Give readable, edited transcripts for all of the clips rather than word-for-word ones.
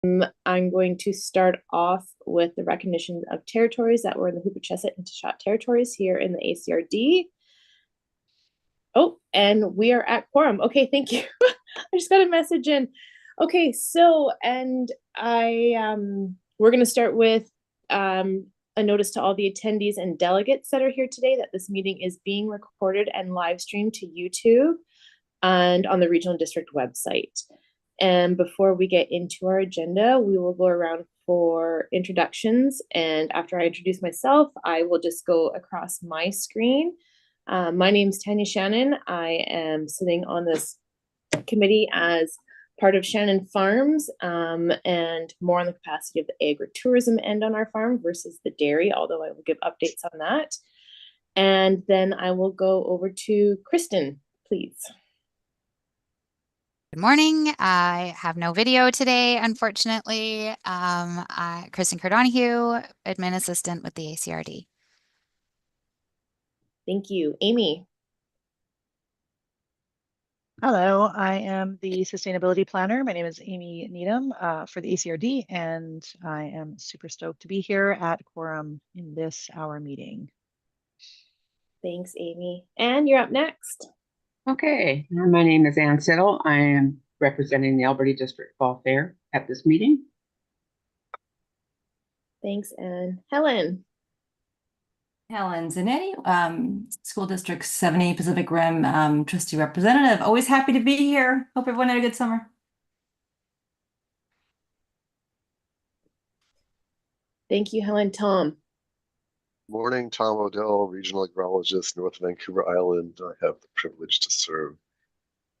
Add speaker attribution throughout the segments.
Speaker 1: I'm going to start off with the recognition of territories that were in the Hooper-Chesset and Taschat territories here in the ACRD. Oh, and we are at quorum. Okay, thank you. I just got a message in. Okay, so, and we're going to start with a notice to all the attendees and delegates that are here today that this meeting is being recorded and live streamed to YouTube and on the regional district website. And before we get into our agenda, we will go around for introductions. And after I introduce myself, I will just go across my screen. My name is Tanya Shannon. I am sitting on this committee as part of Shannon Farms, and more on the capacity of the agritourism end on our farm versus the dairy, although I will give updates on that. And then I will go over to Kristen, please.
Speaker 2: Good morning. I have no video today, unfortunately. Kristen Cardonahue, admin assistant with the ACRD.
Speaker 1: Thank you. Amy.
Speaker 3: Hello, I am the sustainability planner. My name is Amy Needham for the ACRD, and I am super stoked to be here at quorum in this hour meeting.
Speaker 1: Thanks, Amy. And you're up next.
Speaker 4: Okay, my name is Ann Siddle. I am representing the Alberta District Fall Fair at this meeting.
Speaker 1: Thanks, Ann. Helen.
Speaker 5: Helen Zanetti, School District 70 Pacific Rim trustee representative. Always happy to be here. Hope everyone had a good summer.
Speaker 1: Thank you, Helen. Tom.
Speaker 6: Morning, Tom O'Dell, regional agrologist, North Vancouver Island. I have the privilege to serve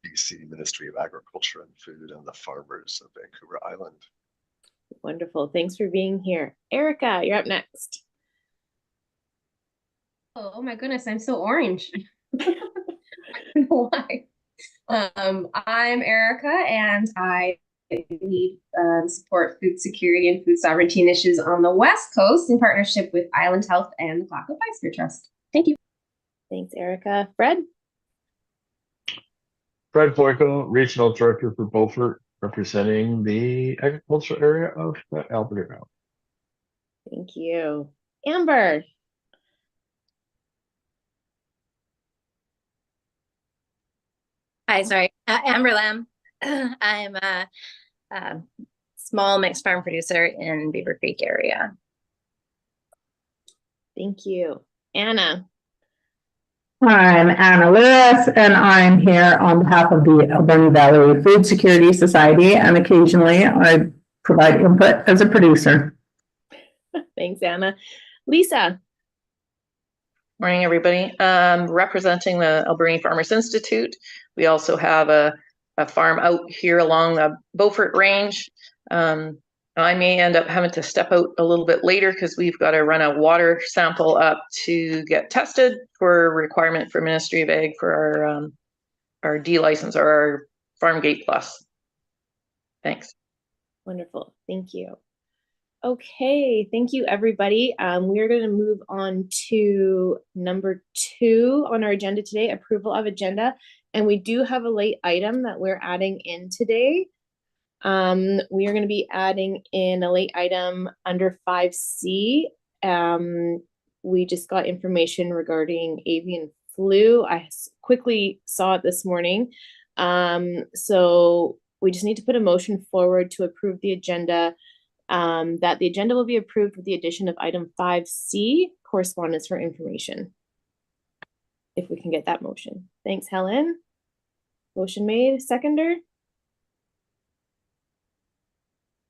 Speaker 6: BC Ministry of Agriculture and Food and the farmers of Vancouver Island.
Speaker 1: Wonderful. Thanks for being here. Erica, you're up next.
Speaker 7: Oh my goodness, I'm so orange. I don't know why. I'm Erica, and I lead support food security and food sovereignty initiatives on the West Coast in partnership with Island Health and the Clackamas Biosphere Trust. Thank you.
Speaker 1: Thanks, Erica. Fred?
Speaker 8: Fred Boyko, Regional Director for Beaufort, representing the agricultural area of Alberta.
Speaker 1: Thank you. Amber?
Speaker 9: Hi, sorry. Amber Lamb. I'm a small mixed farm producer in Beaver Creek area.
Speaker 1: Thank you. Anna?
Speaker 10: I'm Anna Lewis, and I'm here on behalf of the Alberni Valley Food Security Society, and occasionally I provide input as a producer.
Speaker 1: Thanks, Anna. Lisa?
Speaker 11: Morning, everybody. Representing the Alberni Farmers Institute. We also have a farm out here along the Beaufort Range. I may end up having to step out a little bit later because we've got to run a water sample up to get tested for requirement for Ministry of Ag for our D license or our Farm Gate Plus. Thanks.
Speaker 1: Wonderful. Thank you. Okay, thank you, everybody. We are going to move on to number 2 on our agenda today, approval of agenda. And we do have a late item that we're adding in today. We are going to be adding in a late item under 5C. We just got information regarding avian flu. I quickly saw it this morning. So we just need to put a motion forward to approve the agenda. That the agenda will be approved with the addition of item 5C, correspondence for information. If we can get that motion. Thanks, Helen. Motion made. Seconder?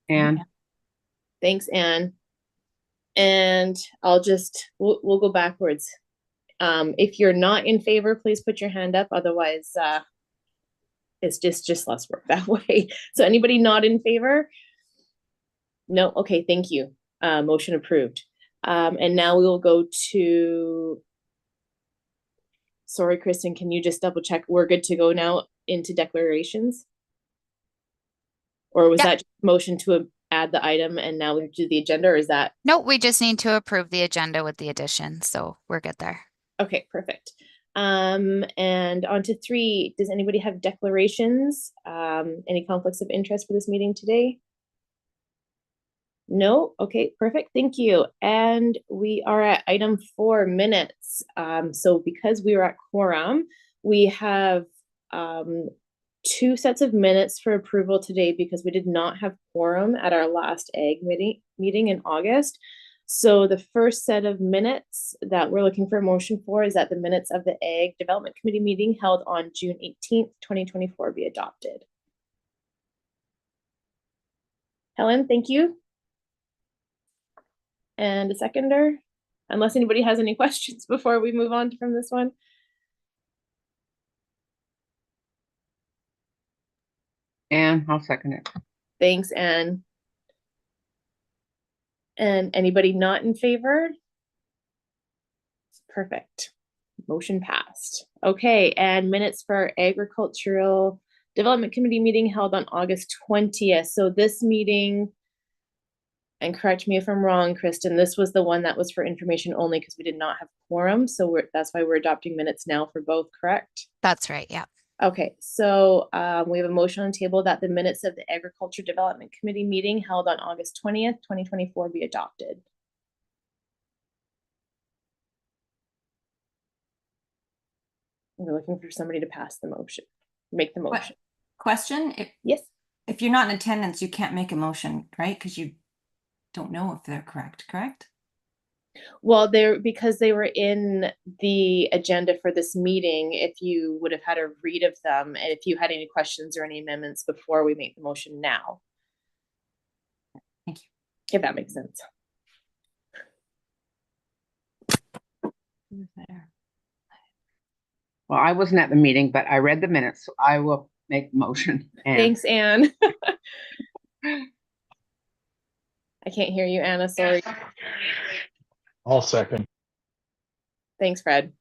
Speaker 4: Anne.
Speaker 1: Thanks, Anne. And we'll go backwards. If you're not in favor, please put your hand up. Otherwise, it's just less work that way. So anybody not in favor? No, okay, thank you. Motion approved. And now we will go to, sorry, Kristen, can you just double check? We're good to go now into declarations? Or was that motion to add the item and now we do the agenda, or is that?
Speaker 2: No, we just need to approve the agenda with the addition, so we're good there.
Speaker 1: Okay, perfect. And on to 3, does anybody have declarations? Any conflicts of interest for this meeting today? No? Okay, perfect. Thank you. And we are at item 4, minutes. So because we are at quorum, we have 2 sets of minutes for approval today because we did not have quorum at our last ag meeting in August. So the first set of minutes that we're looking for a motion for is that the minutes of the Ag Development Committee meeting held on June 18th, 2024 be adopted. Helen, thank you. And a seconder, unless anybody has any questions before we move on from this one.
Speaker 4: And I'll second it.
Speaker 1: Thanks, Anne. And anybody not in favor? Perfect. Motion passed. Okay, and minutes for Agricultural Development Committee meeting held on August 20th. So this meeting, and correct me if I'm wrong, Kristen, this was the one that was for information only because we did not have quorum. So that's why we're adopting minutes now for both, correct?
Speaker 2: That's right. Yeah.
Speaker 1: Okay, so we have a motion on the table that the minutes of the Agriculture Development Committee meeting held on August 20th, 2024 be adopted. We're looking for somebody to pass the motion, make the motion.
Speaker 5: Question,
Speaker 1: Yes.
Speaker 5: if you're not in attendance, you can't make a motion, right? Because you don't know if they're correct?
Speaker 1: Well, because they were in the agenda for this meeting, if you would have had a read of them, and if you had any questions or any amendments before we make the motion now.
Speaker 5: Thank you.
Speaker 1: If that makes sense.
Speaker 4: Well, I wasn't at the meeting, but I read the minutes, so I will make the motion. And
Speaker 1: Thanks, Anne. I can't hear you, Anna, sorry.
Speaker 8: I'll second.
Speaker 1: Thanks, Fred.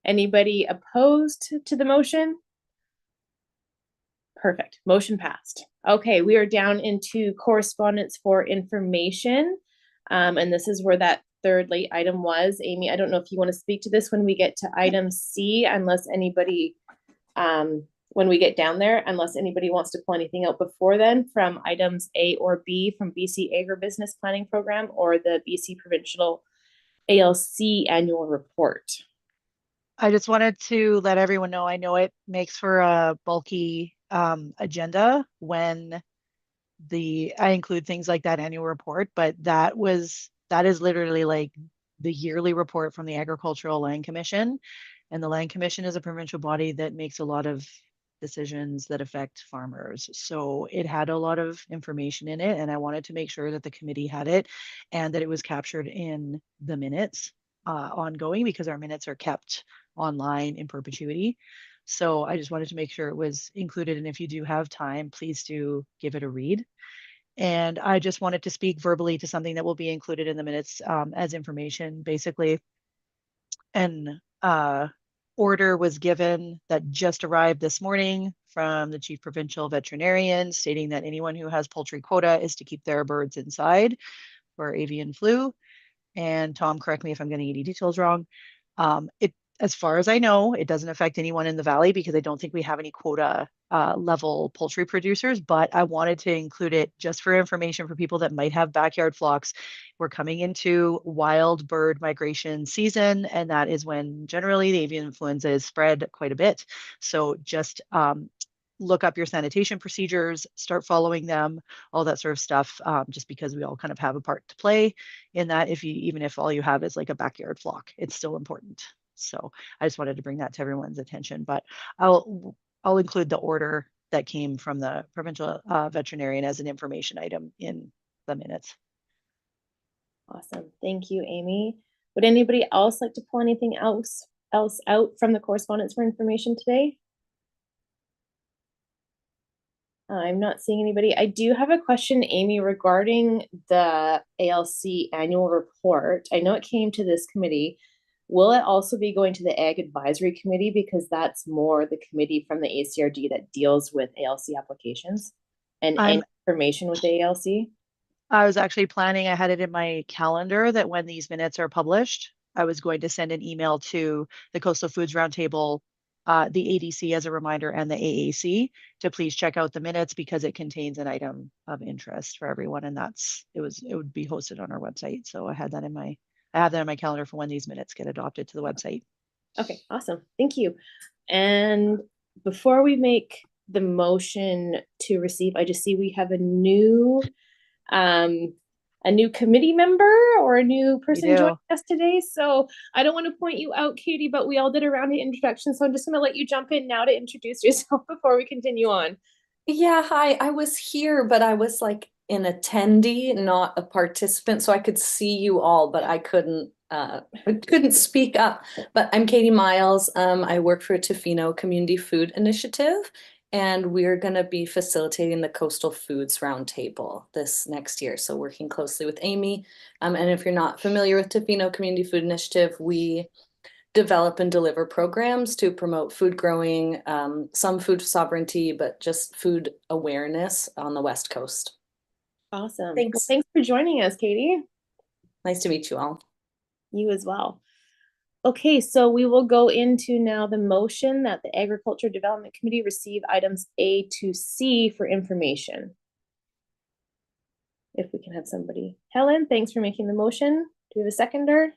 Speaker 1: Anybody opposed to the motion? Perfect, motion passed. Okay, we are down into correspondence for information. And this is where that third late item was. Amy, I don't know if you want to speak to this when we get to item C, unless anybody, when we get down there, unless anybody wants to pull anything out before then from items A or B from BC Agribusiness Planning Program or the BC Provincial ALC annual report.
Speaker 3: I just wanted to let everyone know, I know it makes for a bulky agenda when I include things like that annual report, but that is literally like the yearly report from the Agricultural Land Commission. And the Land Commission is a provincial body that makes a lot of decisions that affect farmers. So it had a lot of information in it, and I wanted to make sure that the committee had it and that it was captured in the minutes ongoing, because our minutes are kept online in perpetuity. So I just wanted to make sure it was included. And if you do have time, please do give it a read. And I just wanted to speak verbally to something that will be included in the minutes as information, basically. An order was given that just arrived this morning from the chief provincial veterinarian stating that anyone who has poultry quota is to keep their birds inside for avian flu. And Tom, correct me if I'm getting any details wrong. As far as I know, it doesn't affect anyone in the valley because I don't think we have any quota level poultry producers, but I wanted to include it just for information for people that might have backyard flocks. We're coming into wild bird migration season, and that is when generally the avian influenza is spread quite a bit. So just look up your sanitation procedures, start following them, all that sort of stuff, just because we all kind of have a part to play in that. Even if all you have is like a backyard flock, it's still important. So I just wanted to bring that to everyone's attention, but I'll include the order that came from the provincial veterinarian as an information item in the minutes.
Speaker 1: Awesome. Thank you, Amy. Would anybody else like to pull anything else out from the correspondence for information today? I'm not seeing anybody. I do have a question, Amy, regarding the ALC annual report. I know it came to this committee. Will it also be going to the Ag Advisory Committee, because that's more the committee from the ACRD that deals with ALC applications and information with the ALC?
Speaker 3: I was actually planning, I had it in my calendar that when these minutes are published, I was going to send an email to the Coastal Foods Roundtable the ADC as a reminder and the AAC to please check out the minutes because it contains an item of interest for everyone. And it would be hosted on our website. So I have that in my calendar for when these minutes get adopted to the website.
Speaker 1: Okay, awesome. Thank you. And before we make the motion to receive, I just see we have a new committee member or a new person joining us today. So I don't want to point you out, Katie, but we all did a round of introductions. So I'm just going to let you jump in now to introduce yourself before we continue on.
Speaker 12: Yeah, hi. I was here, but I was like an attendee, not a participant. So I could see you all, but I couldn't speak up. But I'm Katie Miles. I work for Tofino Community Food Initiative, and we're going to be facilitating the Coastal Foods Roundtable this next year. So working closely with Amy. And if you're not familiar with Tofino Community Food Initiative, we develop and deliver programs to promote food growing, some food sovereignty, but just food awareness on the West Coast.
Speaker 1: Awesome.
Speaker 12: Thanks.
Speaker 1: Well, thanks for joining us, Katie.
Speaker 12: Nice to meet you all.
Speaker 1: You as well. Okay, so we will go into now the motion that the Agriculture Development Committee receive items A to C for information. If we can have somebody. Helen, thanks for making the motion. Do we have a seconder?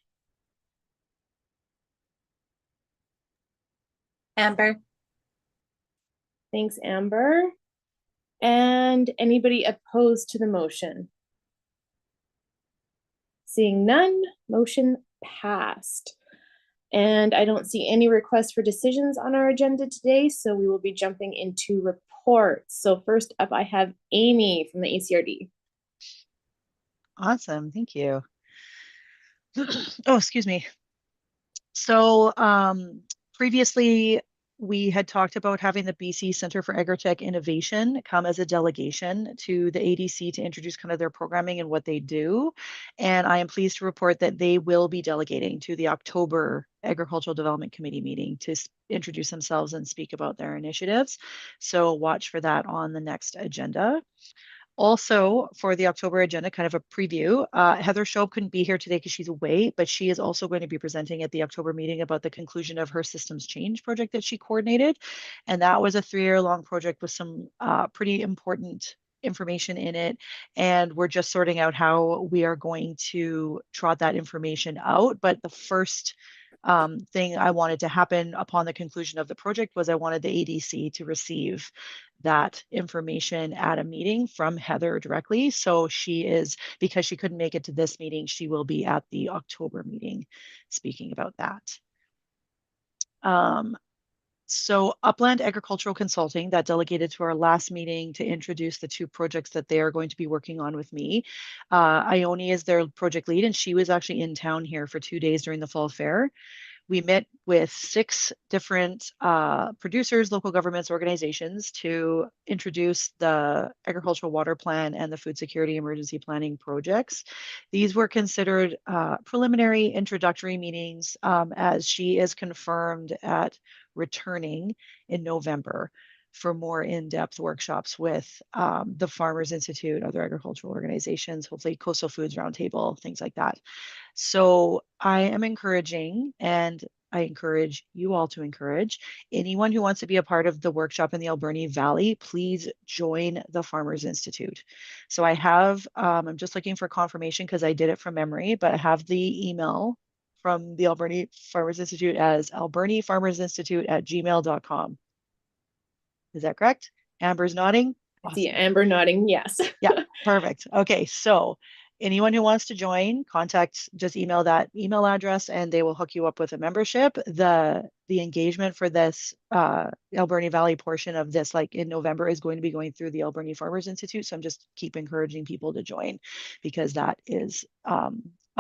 Speaker 9: Amber.
Speaker 1: Thanks, Amber. And anybody opposed to the motion? Seeing none, motion passed. And I don't see any requests for decisions on our agenda today, so we will be jumping into reports. So first up, I have Amy from the ACRD.
Speaker 3: Awesome, thank you. Oh, excuse me. So previously, we had talked about having the BC Center for Agritech Innovation come as a delegation to the ADC to introduce kind of their programming and what they do. And I am pleased to report that they will be delegating to the October Agricultural Development Committee meeting to introduce themselves and speak about their initiatives. So watch for that on the next agenda. Also, for the October agenda, kind of a preview, Heather Shope couldn't be here today because she's away, but she is also going to be presenting at the October meeting about the conclusion of her systems change project that she coordinated. And that was a 3-year-long project with some pretty important information in it. And we're just sorting out how we are going to trot that information out. But the first thing I wanted to happen upon the conclusion of the project was I wanted the ADC to receive that information at a meeting from Heather directly. So because she couldn't make it to this meeting, she will be at the October meeting speaking about that. So Upland Agricultural Consulting, that delegated to our last meeting to introduce the 2 projects that they are going to be working on with me. Ione is their project lead, and she was actually in town here for 2 days during the fall fair. We met with 6 different producers, local governments, organizations to introduce the Agricultural Water Plan and the Food Security Emergency Planning projects. These were considered preliminary introductory meetings as she is confirmed at returning in November for more in-depth workshops with the Farmers Institute, other agricultural organizations, hopefully Coastal Foods Roundtable, things like that. So I am encouraging, and I encourage you all to encourage anyone who wants to be a part of the workshop in the Alberni Valley, please join the Farmers Institute. So I have, I'm just looking for confirmation because I did it from memory, but I have the email from the Alberni Farmers Institute as albernifarmersinstitute@gmail.com. Is that correct? Amber's nodding.
Speaker 1: I see Amber nodding, yes.
Speaker 3: Yeah, perfect. Okay, so anyone who wants to join, just email that email address and they will hook you up with a membership. The engagement for this Alberni Valley portion of this, like in November, is going to be going through the Alberni Farmers Institute. So I'm just keep encouraging people to join because that is a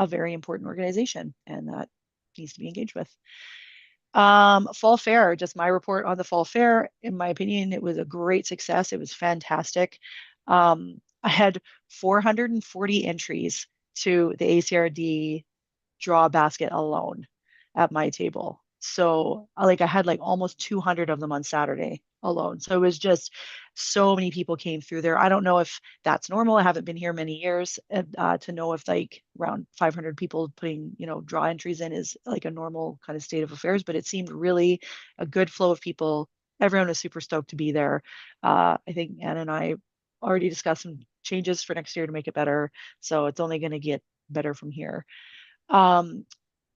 Speaker 3: very important organization and that needs to be engaged with. Fall fair, just my report on the fall fair. In my opinion, it was a great success. It was fantastic. I had 440 entries to the ACRD draw basket alone at my table. So I had like almost 200 of them on Saturday. alone. So it was just so many people came through there. I don't know if that's normal. I haven't been here many years to know if like around 500 people putting, draw entries in is like a normal kind of state of affairs, but it seemed really a good flow of people. Everyone was super stoked to be there. I think Anna and I already discussed some changes for next year to make it better. So it's only going to get better from here.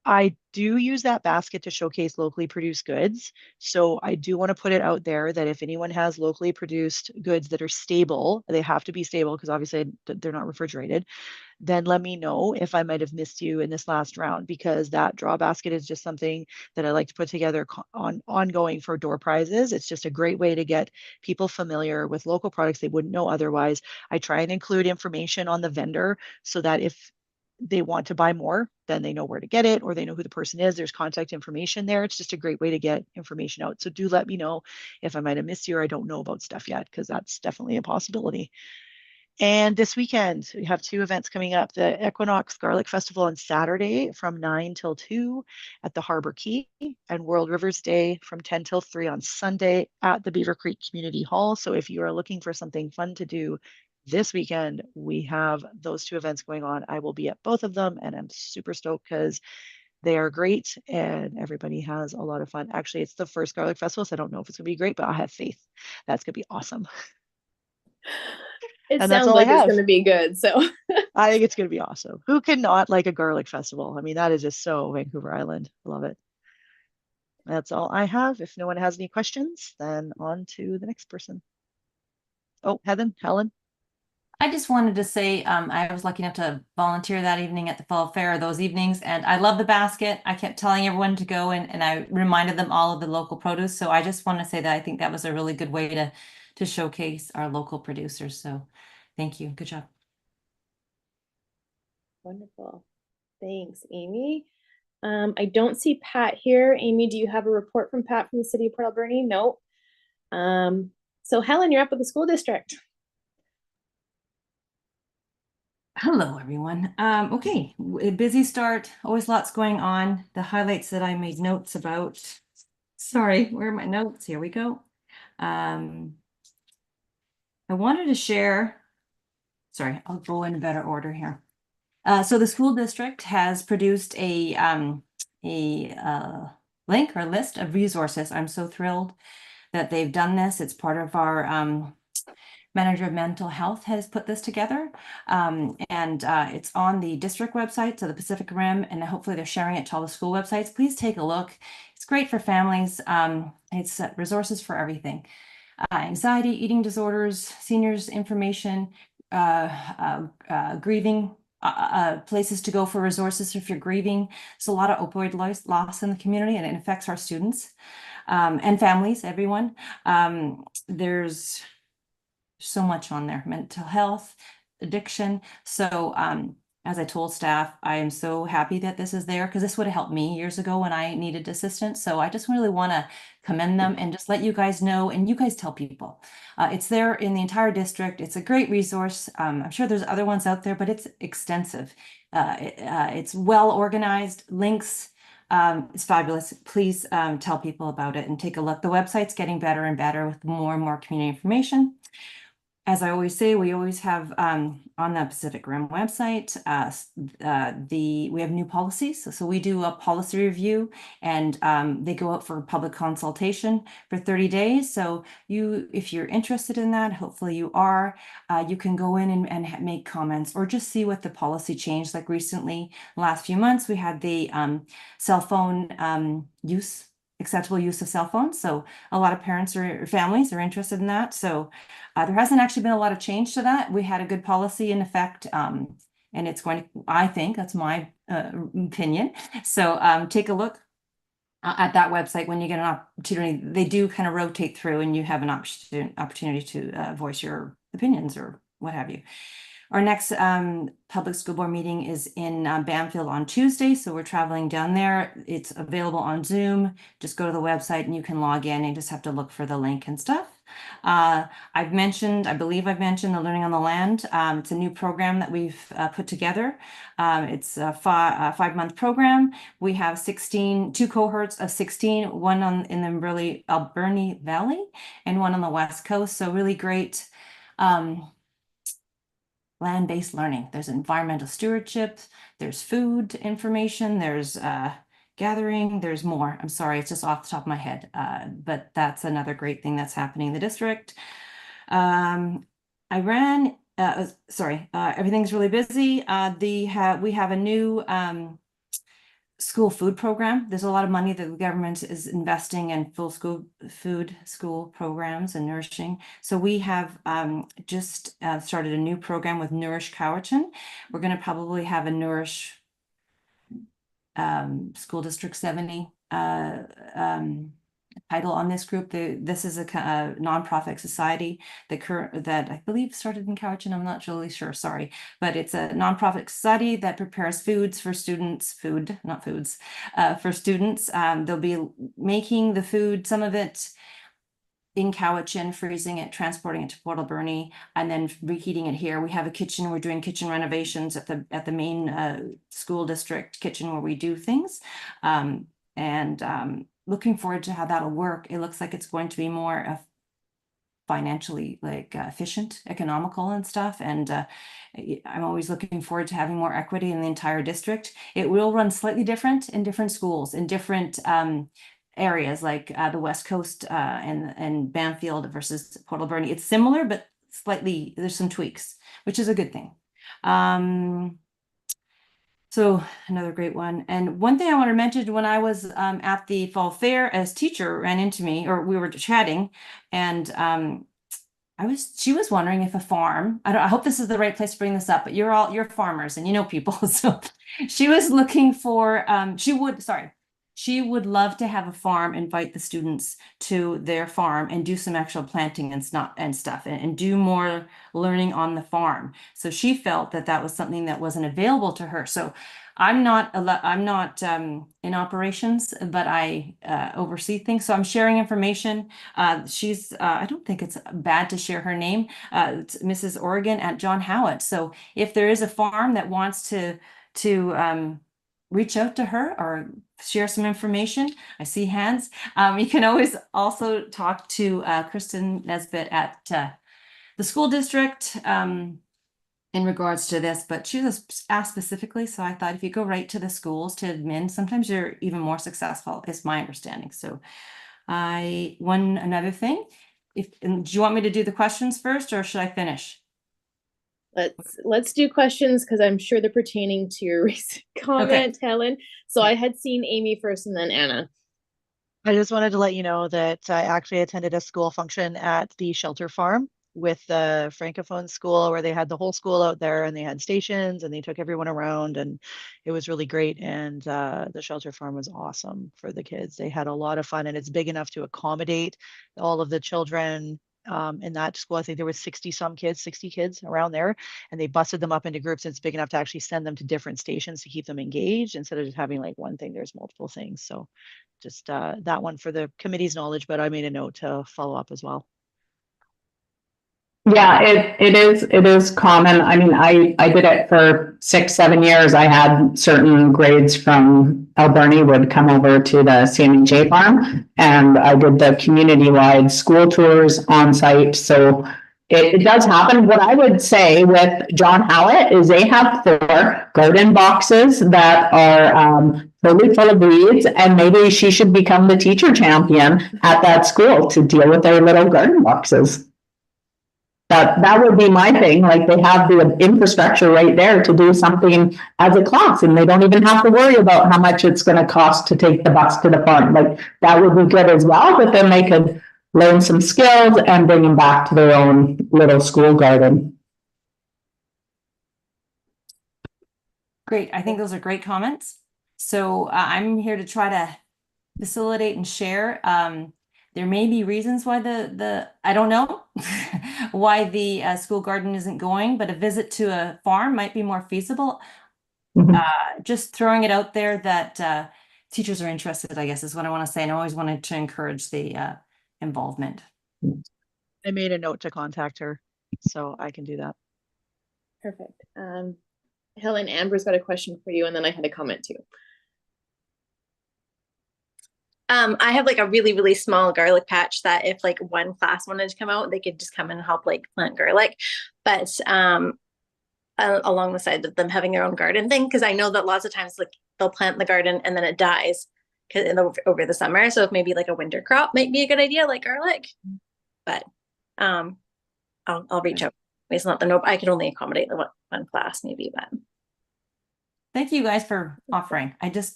Speaker 3: I do use that basket to showcase locally produced goods. So I do want to put it out there that if anyone has locally produced goods that are stable, they have to be stable because obviously they're not refrigerated, then let me know if I might have missed you in this last round, because that draw basket is just something that I like to put together ongoing for door prizes. It's just a great way to get people familiar with local products they wouldn't know otherwise. I try and include information on the vendor so that if they want to buy more, then they know where to get it, or they know who the person is. There's contact information there. It's just a great way to get information out. So do let me know if I might have missed you or I don't know about stuff yet, because that's definitely a possibility. And this weekend, we have 2 events coming up. The Equinox Garlic Festival on Saturday from 9 till 2 at the Harbor Key, and World Rivers Day from 10 till 3 on Sunday at the Beaver Creek Community Hall. So if you are looking for something fun to do this weekend, we have those 2 events going on. I will be at both of them, and I'm super stoked because they are great and everybody has a lot of fun. Actually, it's the first garlic festival, so I don't know if it's gonna be great, but I have faith that's gonna be awesome.
Speaker 1: It
Speaker 3: And that's
Speaker 1: sounds
Speaker 3: all I
Speaker 1: like it's
Speaker 3: have.
Speaker 1: going to be good. So
Speaker 3: I think it's going to be awesome. Who cannot like a garlic festival? I mean, that is just so Vancouver Island. I love it. That's all I have. If no one has any questions, then on to the next person. Oh, Helen.
Speaker 5: I just wanted to say I was lucky enough to volunteer that evening at the Fall Fair, those evenings, and I love the basket. I kept telling everyone to go and I reminded them all of the local produce. So I just want to say that I think that was a really good way to showcase our local producers. So thank you. Good job.
Speaker 1: wonderful. Thanks, Amy. I don't see Pat here. Amy, do you have a report from Pat from the city of Port Alberni? No. So Helen, you're up with the school district.
Speaker 5: Hello, everyone. Okay, a busy start, always lots going on. The highlights that I made notes about. Sorry, where are my notes? Here we go. I wanted to share, sorry, I'll go in better order here. So the school district has produced a link or list of resources. I'm so thrilled that they've done this. It's part of our Manager of Mental Health has put this together, and it's on the district website, so the Pacific Rim, and hopefully they're sharing it to all the school websites. Please take a look. It's great for families. It's resources for everything. Anxiety, eating disorders, seniors information, grieving, places to go for resources if you're grieving. There's a lot of opioid loss in the community, and it affects our students and families, everyone. There's so much on there, mental health, addiction. So as I told staff, I am so happy that this is there because this would have helped me years ago when I needed assistance. So I just really want to commend them and just let you guys know, and you guys tell people. It's there in the entire district. It's a great resource. I'm sure there's other ones out there, but it's extensive. It's well organized, links. It's fabulous. Please tell people about it and take a look. The website's getting better and better with more and more community information. As I always say, we always have on the Pacific Rim website, we have new policies. So we do a policy review, and they go out for public consultation for 30 days. So if you're interested in that, hopefully you are, you can go in and make comments or just see what the policy changed. Like recently, last few months, we had the cell phone acceptable use of cell phones. So a lot of parents or families are interested in that. So there hasn't actually been a lot of change to that. We had a good policy in effect, and it's going to, I think, that's my opinion. So take a look at that website when you get an opportunity. They do kind of rotate through and you have an opportunity to voice your opinions or what have you. Our next public school board meeting is in Bamfield on Tuesday, so we're traveling down there. It's available on Zoom. Just go to the website and you can log in and just have to look for the link and stuff. I've mentioned, I believe I've mentioned the Learning on the Land. It's a new program that we've put together. It's a 5-month program. We have 2 cohorts of 16, one in the Alberni Valley and one on the West Coast. So really great land-based learning. There's environmental stewardship, there's food information, there's gathering, there's more. I'm sorry, it's just off the top of my head, but that's another great thing that's happening in the district. Everything's really busy. We have a new school food program. There's a lot of money that the government is investing in full school programs and nourishing. So we have just started a new program with Nourish Cowichan. We're going to probably have a Nourish School District 70 title on this group. This is a nonprofit society that I believe started in Cowichan. I'm not really sure, sorry, but it's a nonprofit society that prepares foods for students, for students. They'll be making the food, some of it in Cowichan, freezing it, transporting it to Port Alberni, and then reheating it here. We have a kitchen. We're doing kitchen renovations at the main school district kitchen where we do things, looking forward to how that'll work. It looks like it's going to be more financially efficient, economical and stuff. And I'm always looking forward to having more equity in the entire district. It will run slightly different in different schools, in different areas, like the West Coast and Banfield versus Port Alberni. It's similar, but slightly, there's some tweaks, which is a good thing. So another great one. And one thing I want to mention, when I was at the fall fair, as teacher ran into me, or we were chatting, and she was wondering if a farm, I hope this is the right place to bring this up, but you're farmers and you know people. So she was looking for, she would love to have a farm, invite the students to their farm and do some actual planting and stuff and do more learning on the farm. So she felt that was something that wasn't available to her. So I'm not in operations, but I oversee things. So I'm sharing information. She's, I don't think it's bad to share her name. It's Mrs. Oregon at John Howett. So if there is a farm that wants to reach out to her or share some information. I see hands. You can always also talk to Kristen Nesbitt at the school district in regards to this, but she was asked specifically. So I thought if you go right to the schools, to admin, sometimes you're even more successful, is my understanding. So another thing, do you want me to do the questions first or should I finish?
Speaker 1: Let's do questions because I'm sure they're pertaining to your recent comment, okay. Helen. So I had seen Amy first and then Anna.
Speaker 3: I just wanted to let you know that I actually attended a school function at the shelter farm with the Francophone school where they had the whole school out there and they had stations and they took everyone around and it was really great. And the shelter farm was awesome for the kids. They had a lot of fun and it's big enough to accommodate all of the children. In that school, I think there was 60 kids around there, and they busted them up into groups. And it's big enough to actually send them to different stations to keep them engaged instead of just having like one thing. There's multiple things. So just that one for the committee's knowledge, but I made a note to follow up as well.
Speaker 10: Yeah, it is common. I mean, I did it for 6-7 years. I had certain grades from Alberni would come over to the CMHA farm, and I did the community-wide school tours on site. So it does happen. What I would say with John Howett is they have 4 garden boxes that are totally full of weeds, and maybe she should become the teacher champion at that school to deal with their little garden boxes. That would be my thing. Like, they have the infrastructure right there to do something as a class, and they don't even have to worry about how much it's going to cost to take the bus to the farm. Like, that would be good as well, but then they could learn some skills and bring them back to their own little school garden.
Speaker 5: Great. I think those are great comments. So I'm here to try to facilitate and share. There may be reasons why I don't know why the school garden isn't going, but a visit to a farm might be more feasible. Mm-hmm. Just throwing it out there that teachers are interested, I guess, is what I want to say. And I always wanted to encourage the involvement.
Speaker 3: I made a note to contact her, so I can do that.
Speaker 1: Perfect. Helen, Amber's got a question for you, and then I had a comment too.
Speaker 9: I have like a really, really small garlic patch that if like one class wanted to come out, they could just come and help like plant garlic. But along the side of them having their own garden thing, because I know that lots of times like they'll plant the garden and then it dies over the summer. So if maybe like a winter crop might be a good idea, like garlic. But I'll reach out. It's not the nope. I can only accommodate the one class maybe, but.
Speaker 5: Thank you guys for offering.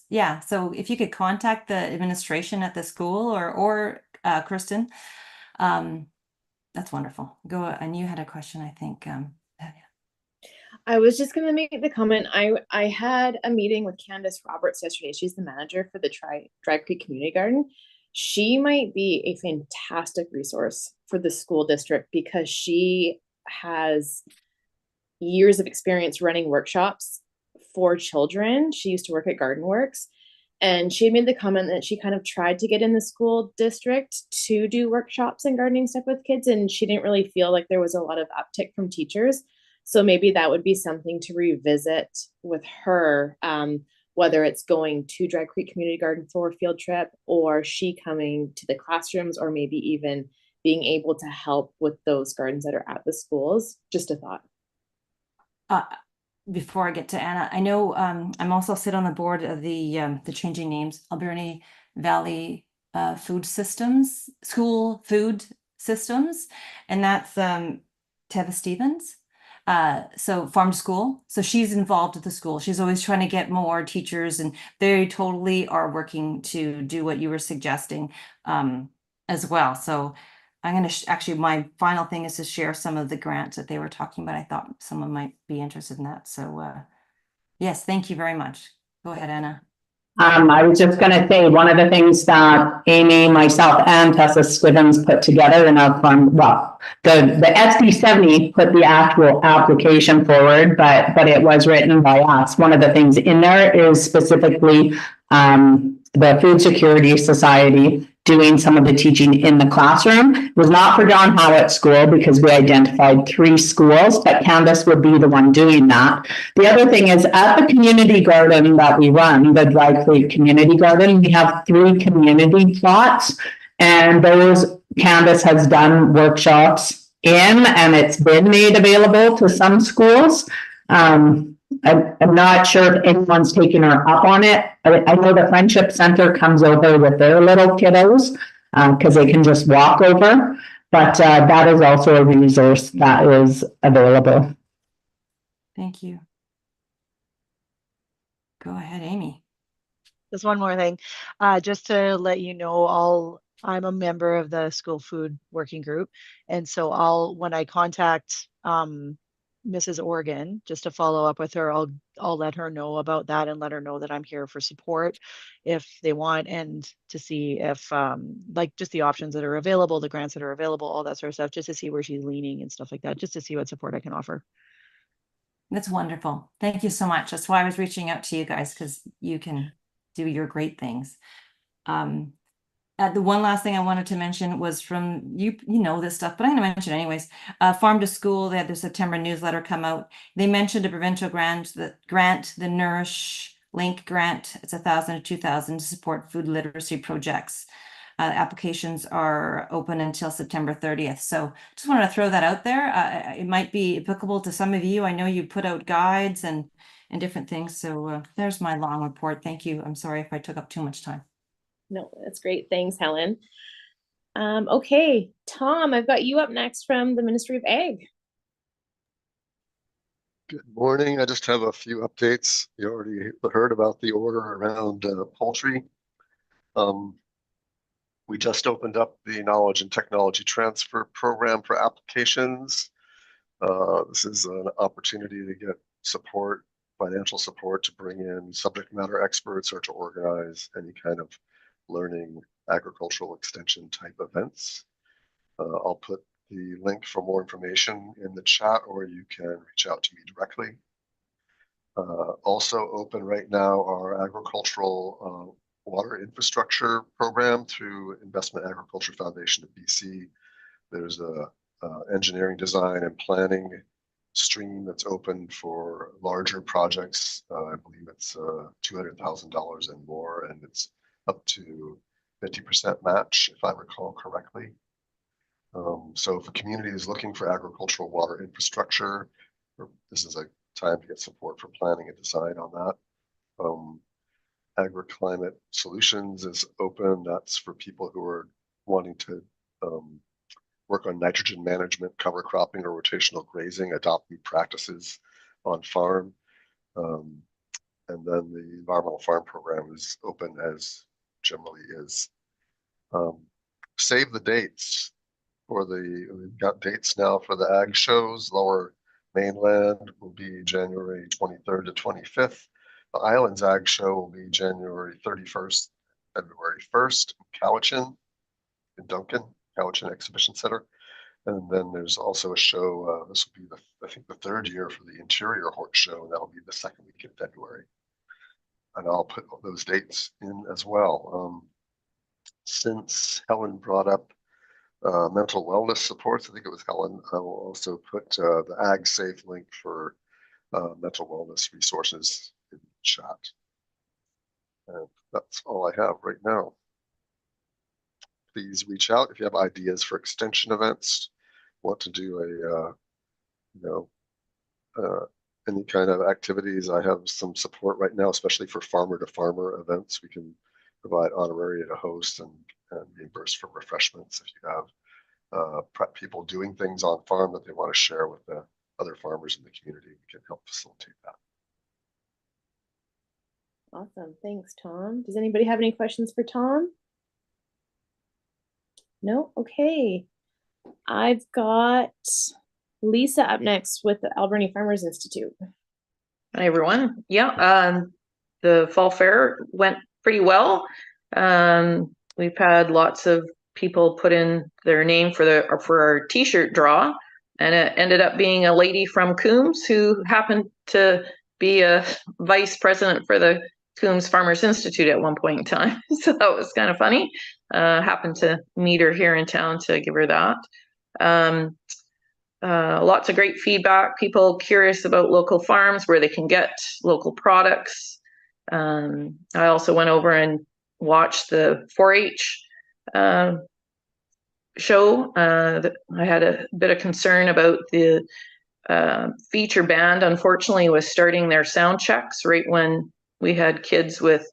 Speaker 5: Yeah, so if you could contact the administration at the school or Kristen, that's wonderful. Go, and you had a question, I think.
Speaker 1: I was just going to make the comment. I had a meeting with Candace Roberts yesterday. She's the manager for the Dry Creek Community Garden. She might be a fantastic resource for the school district because she has years of experience running workshops for children. She used to work at Garden Works, and she made the comment that she kind of tried to get in the school district to do workshops and gardening stuff with kids, and she didn't really feel like there was a lot of uptick from teachers. So maybe that would be something to revisit with her, whether it's going to Dry Creek Community Garden for a field trip, or she coming to the classrooms, or maybe even being able to help with those gardens that are at the schools. Just a thought.
Speaker 5: Before I get to Anna, I know I'm also sit on the board of the changing names, Alberni Valley Food Systems, School Food Systems, and that's Teva Stevens. So Farm to School. So she's involved at the school. She's always trying to get more teachers, and they totally are working to do what you were suggesting as well. So I'm going to actually, my final thing is to share some of the grants that they were talking about. I thought someone might be interested in that. So yes, thank you very much. Go ahead, Anna.
Speaker 10: I was just going to say, one of the things that Amy, myself, and Tessa Stevens put together in our fund, well, the SD70 put the actual application forward, but it was written by us. One of the things in there is specifically the Food Security Society doing some of the teaching in the classroom. It was not for John Howett School because we identified 3 schools, but Candace would be the one doing that. The other thing is at the community garden that we run, the Dry Creek Community Garden, we have 3 community plots, and those Candace has done workshops in, and it's been made available to some schools. I'm not sure if anyone's taken her up on it. I know the Friendship Center comes over with their little kiddos because they can just walk over, but that is also a resource that is available.
Speaker 5: Thank you. Go ahead, Amy.
Speaker 3: Just one more thing, just to let you know, I'm a member of the school food working group, and so when I contact Mrs. Organ, just to follow up with her, I'll let her know about that and let her know that I'm here for support if they want, and to see if like just the options that are available, the grants that are available, all that sort of stuff, just to see where she's leaning and stuff like that, just to see what support I can offer.
Speaker 5: That's wonderful. Thank you so much. That's why I was reaching out to you guys, because you can do your great things. The one last thing I wanted to mention was from you know this stuff, but I'm going to mention it anyways. Farm to School, they had their September newsletter come out. They mentioned a provincial grant, the Nourish Link grant. It's $1,000 to $2,000 to support food literacy projects. Applications are open until September 30th. So just wanted to throw that out there. It might be applicable to some of you. I know you put out guides and different things. So there's my long report. Thank you. I'm sorry if I took up too much time.
Speaker 1: No, that's great. Thanks, Helen. Okay, Tom, I've got you up next from the Ministry of Ag.
Speaker 6: Good morning. I just have a few updates. You already heard about the order around poultry. We just opened up the Knowledge and Technology Transfer Program for applications. This is an opportunity to get support, financial support, to bring in subject matter experts or to organize any kind of learning agricultural extension type events. I'll put the link for more information in the chat, or you can reach out to me directly. Also open right now our agricultural water infrastructure program through Investment Agriculture Foundation of BC. There's a engineering design and planning stream that's open for larger projects. I believe it's $200,000 and more, and it's up to 50% match, if I recall correctly. So if a community is looking for agricultural water infrastructure, this is a time to get support for planning and design on that. Agriclimate Solutions is open. That's for people who are wanting to work on nitrogen management, cover cropping, or rotational grazing, adopt new practices on farm. And then the Environmental Farm Program is open, as generally is. Save the dates for we've got dates now for the ag shows. Lower Mainland will be January 23rd to 25th. The Islands Ag Show will be January 31st, February 1st in Cowichan, in Duncan, Cowichan Exhibition Center. And then there's also a show, this will be I think the third year for the Interior Hort Show, and that'll be the second week in February. And I'll put those dates in as well. Since Helen brought up mental wellness supports, I think it was Helen, I will also put the Ag Safe link for mental wellness resources in the chat. And that's all I have right now. Please reach out if you have ideas for extension events, want to do any kind of activities. I have some support right now, especially for farmer to farmer events. We can provide honoraria to host and reimburse for refreshments if you have people doing things on farm that they want to share with the other farmers in the community. We can help facilitate that.
Speaker 1: Awesome. Thanks, Tom. Does anybody have any questions for Tom? No? Okay. I've got Lisa up next with the Alberni Farmers Institute.
Speaker 11: Hi, everyone. Yeah, the fall fair went pretty well. We've had lots of people put in their name for our t-shirt draw, and it ended up being a lady from Coombs who happened to be a vice president for the Coombs Farmers Institute at one point in time. So that was kind of funny. Happened to meet her here in town to give her that. Lots of great feedback, people curious about local farms, where they can get local products. I also went over and watched the 4-H show. I had a bit of concern about the feature band, unfortunately, was starting their sound checks right when we had kids with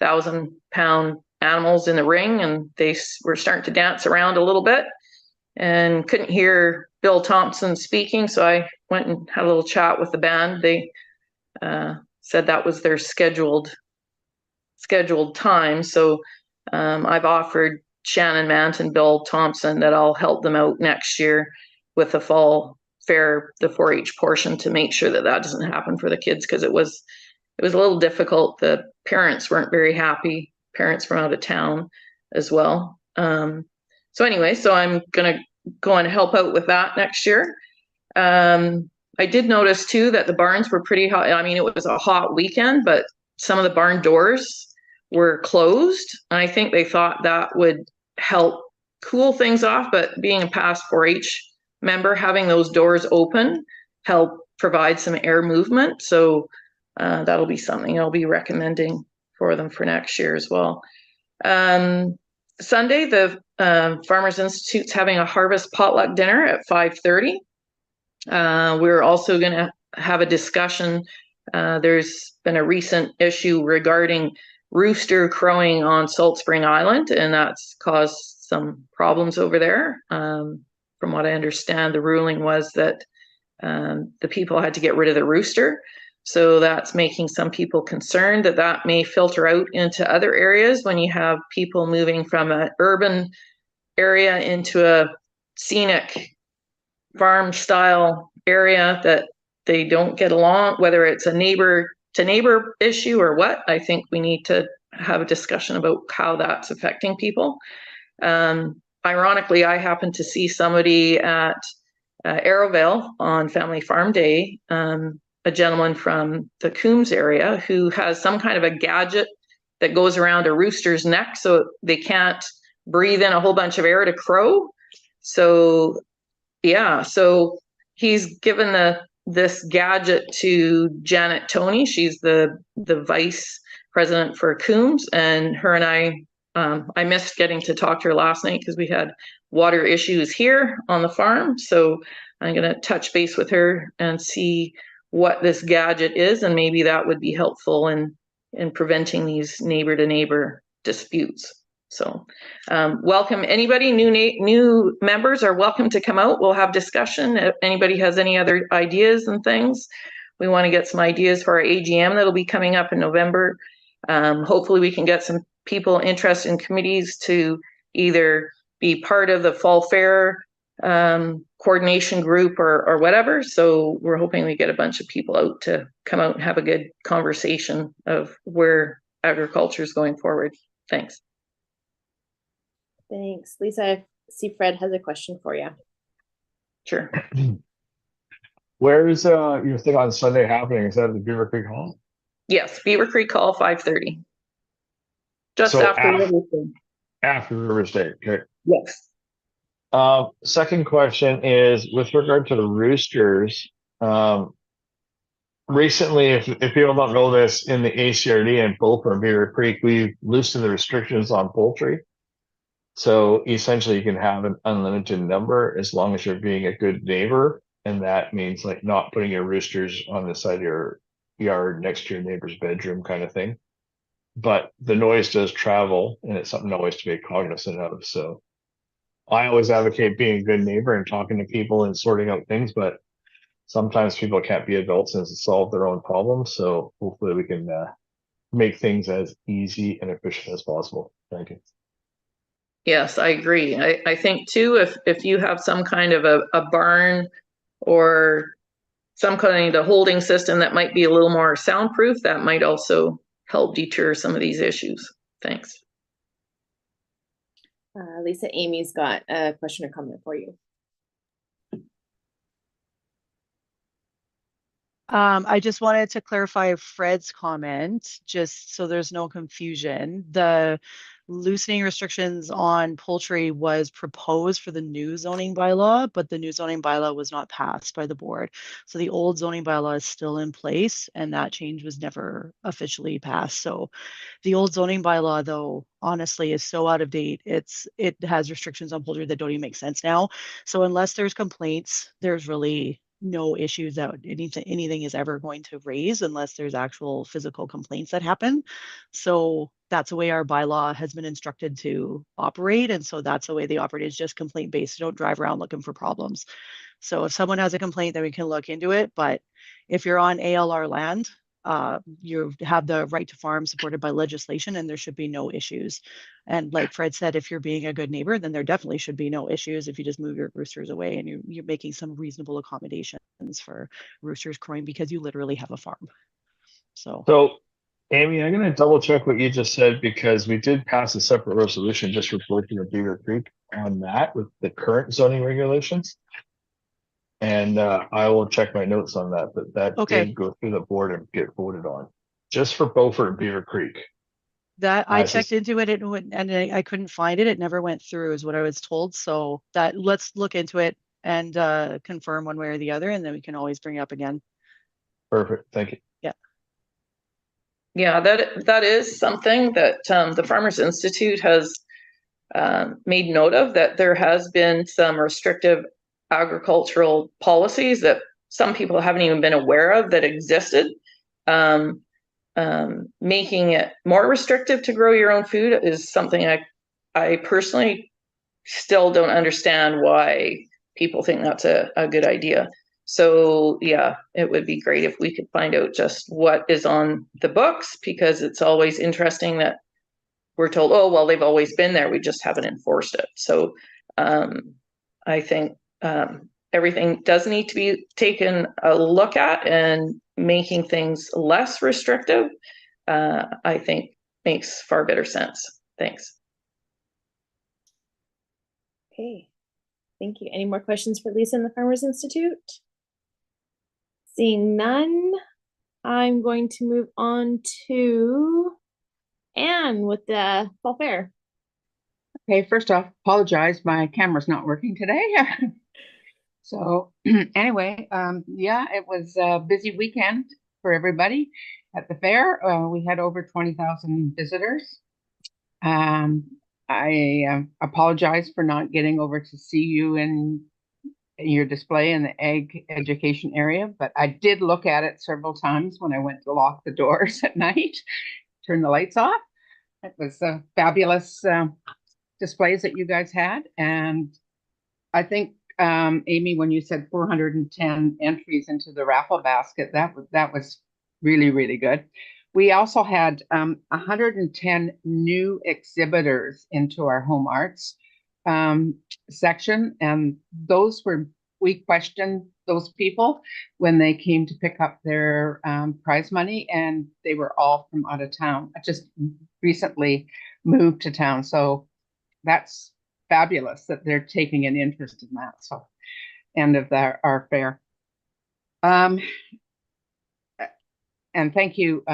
Speaker 11: 1,000-pound animals in the ring, and they were starting to dance around a little bit and couldn't hear Bill Thompson speaking. So I went and had a little chat with the band. They said that was their scheduled time. So I've offered Shannon Mant and Bill Thompson that I'll help them out next year with the fall fair, the 4-H portion, to make sure that that doesn't happen for the kids, because it was a little difficult. The parents weren't very happy, parents from out of town as well. So anyway, so I'm gonna go and help out with that next year. I did notice too that the barns were pretty hot. I mean, it was a hot weekend, but some of the barn doors were closed. And I think they thought that would help cool things off, but being a past 4-H member, having those doors open help provide some air movement. So that'll be something I'll be recommending for them for next year as well. Sunday, the Farmers Institute's having a harvest potluck dinner at 5:30. We're also going to have a discussion. There's been a recent issue regarding rooster crowing on Salt Spring Island, and that's caused some problems over there. From what I understand, the ruling was that the people had to get rid of the rooster. So that's making some people concerned that that may filter out into other areas when you have people moving from an urban area into a scenic farm style area, that they don't get along, whether it's a neighbor to neighbor issue or what. I think we need to have a discussion about how that's affecting people. Ironically, I happened to see somebody at Arrowvale on Family Farm Day, a gentleman from the Coombs area who has some kind of a gadget that goes around a rooster's neck so they can't breathe in a whole bunch of air to crow. So yeah, so he's given this gadget to Janet Toney. She's the vice president for Coombs, and her and I missed getting to talk to her last night because we had water issues here on the farm. So I'm going to touch base with her and see what this gadget is, and maybe that would be helpful in preventing these neighbor to neighbor disputes. So welcome anybody, new members are welcome to come out. We'll have discussion. If anybody has any other ideas and things, we want to get some ideas for our AGM that'll be coming up in November. Hopefully we can get some people interested in committees to either be part of the Fall Fair coordination group or whatever. So we're hoping we get a bunch of people out to come out and have a good conversation of where agriculture is going forward. Thanks.
Speaker 1: Thanks. Lisa, I see Fred has a question for you.
Speaker 11: Sure.
Speaker 8: Where's your thing on Sunday happening? Is that at the Beaver Creek Hall?
Speaker 11: Yes, Beaver Creek Hall, 5:30. Just
Speaker 8: So
Speaker 11: after Riversdale.
Speaker 8: After Riversdale, okay.
Speaker 11: Yes.
Speaker 8: Second question is with regard to the roosters. Recently, if people don't know this, in the ACRD and Beaufort and Beaver Creek, we've loosened the restrictions on poultry. So essentially you can have an unlimited number as long as you're being a good neighbor. And that means like not putting your roosters on the side of your yard next to your neighbor's bedroom kind of thing. But the noise does travel, and it's something always to be cognizant of. So I always advocate being a good neighbor and talking to people and sorting out things, but sometimes people can't be adults and solve their own problems. So hopefully we can make things as easy and efficient as possible. Thank you.
Speaker 11: Yes, I agree. I think too, if you have some kind of a barn or some kind of holding system that might be a little more soundproof, that might also help deter some of these issues. Thanks.
Speaker 1: Lisa, Amy's got a question or comment for you.
Speaker 3: I just wanted to clarify Fred's comment, just so there's no confusion. The loosening restrictions on poultry was proposed for the new zoning bylaw, but the new zoning bylaw was not passed by the board. So the old zoning bylaw is still in place, and that change was never officially passed. So the old zoning bylaw, though, honestly, is so out of date. It has restrictions on poultry that don't even make sense now. So unless there's complaints, there's really no issues that anything is ever going to raise unless there's actual physical complaints that happen. So that's the way our bylaw has been instructed to operate. And so that's the way they operate, is just complaint based. Don't drive around looking for problems. So if someone has a complaint, then we can look into it. But if you're on ALR land, you have the right to farm supported by legislation, and there should be no issues. And like Fred said, if you're being a good neighbor, then there definitely should be no issues if you just move your roosters away and you're making some reasonable accommodations for roosters crowing because you literally have a farm. So
Speaker 8: Amy, I'm going to double check what you just said, because we did pass a separate resolution just reporting of Beaver Creek on that with the current zoning regulations. And I will check my notes on that, but that did go through the board and get voted on just for Beaufort and Beaver Creek.
Speaker 3: That I checked into it and I couldn't find it. It never went through is what I was told. So that let's look into it and confirm one way or the other, and then we can always bring it up again.
Speaker 8: Perfect. Thank you.
Speaker 3: Yeah.
Speaker 11: Yeah, that is something that the Farmers Institute has made note of, that there has been some restrictive agricultural policies that some people haven't even been aware of that existed. Making it more restrictive to grow your own food is something I personally still don't understand why people think that's a good idea. So yeah, it would be great if we could find out just what is on the books, because it's always interesting that we're told, oh, well, they've always been there, we just haven't enforced it. So I think everything does need to be taken a look at, and making things less restrictive, I think makes far better sense. Thanks.
Speaker 1: Okay, thank you. Any more questions for Lisa in the Farmers Institute? Seeing none, I'm going to move on to Anne with the Fall Fair.
Speaker 4: Okay, first off, apologize, my camera's not working today. So anyway, yeah, it was a busy weekend for everybody at the fair. We had over 20,000 visitors. I apologize for not getting over to see you in your display in the ag education area, but I did look at it several times when I went to lock the doors at night, turn the lights off. It was fabulous displays that you guys had. And I think, Amy, when you said 410 entries into the raffle basket, that was really, really good. We also had 110 new exhibitors into our home arts section, and we questioned those people when they came to pick up their prize money, and they were all from out of town. I just recently moved to town, so that's fabulous that they're taking an interest in that. So, end of our fair. And thank you,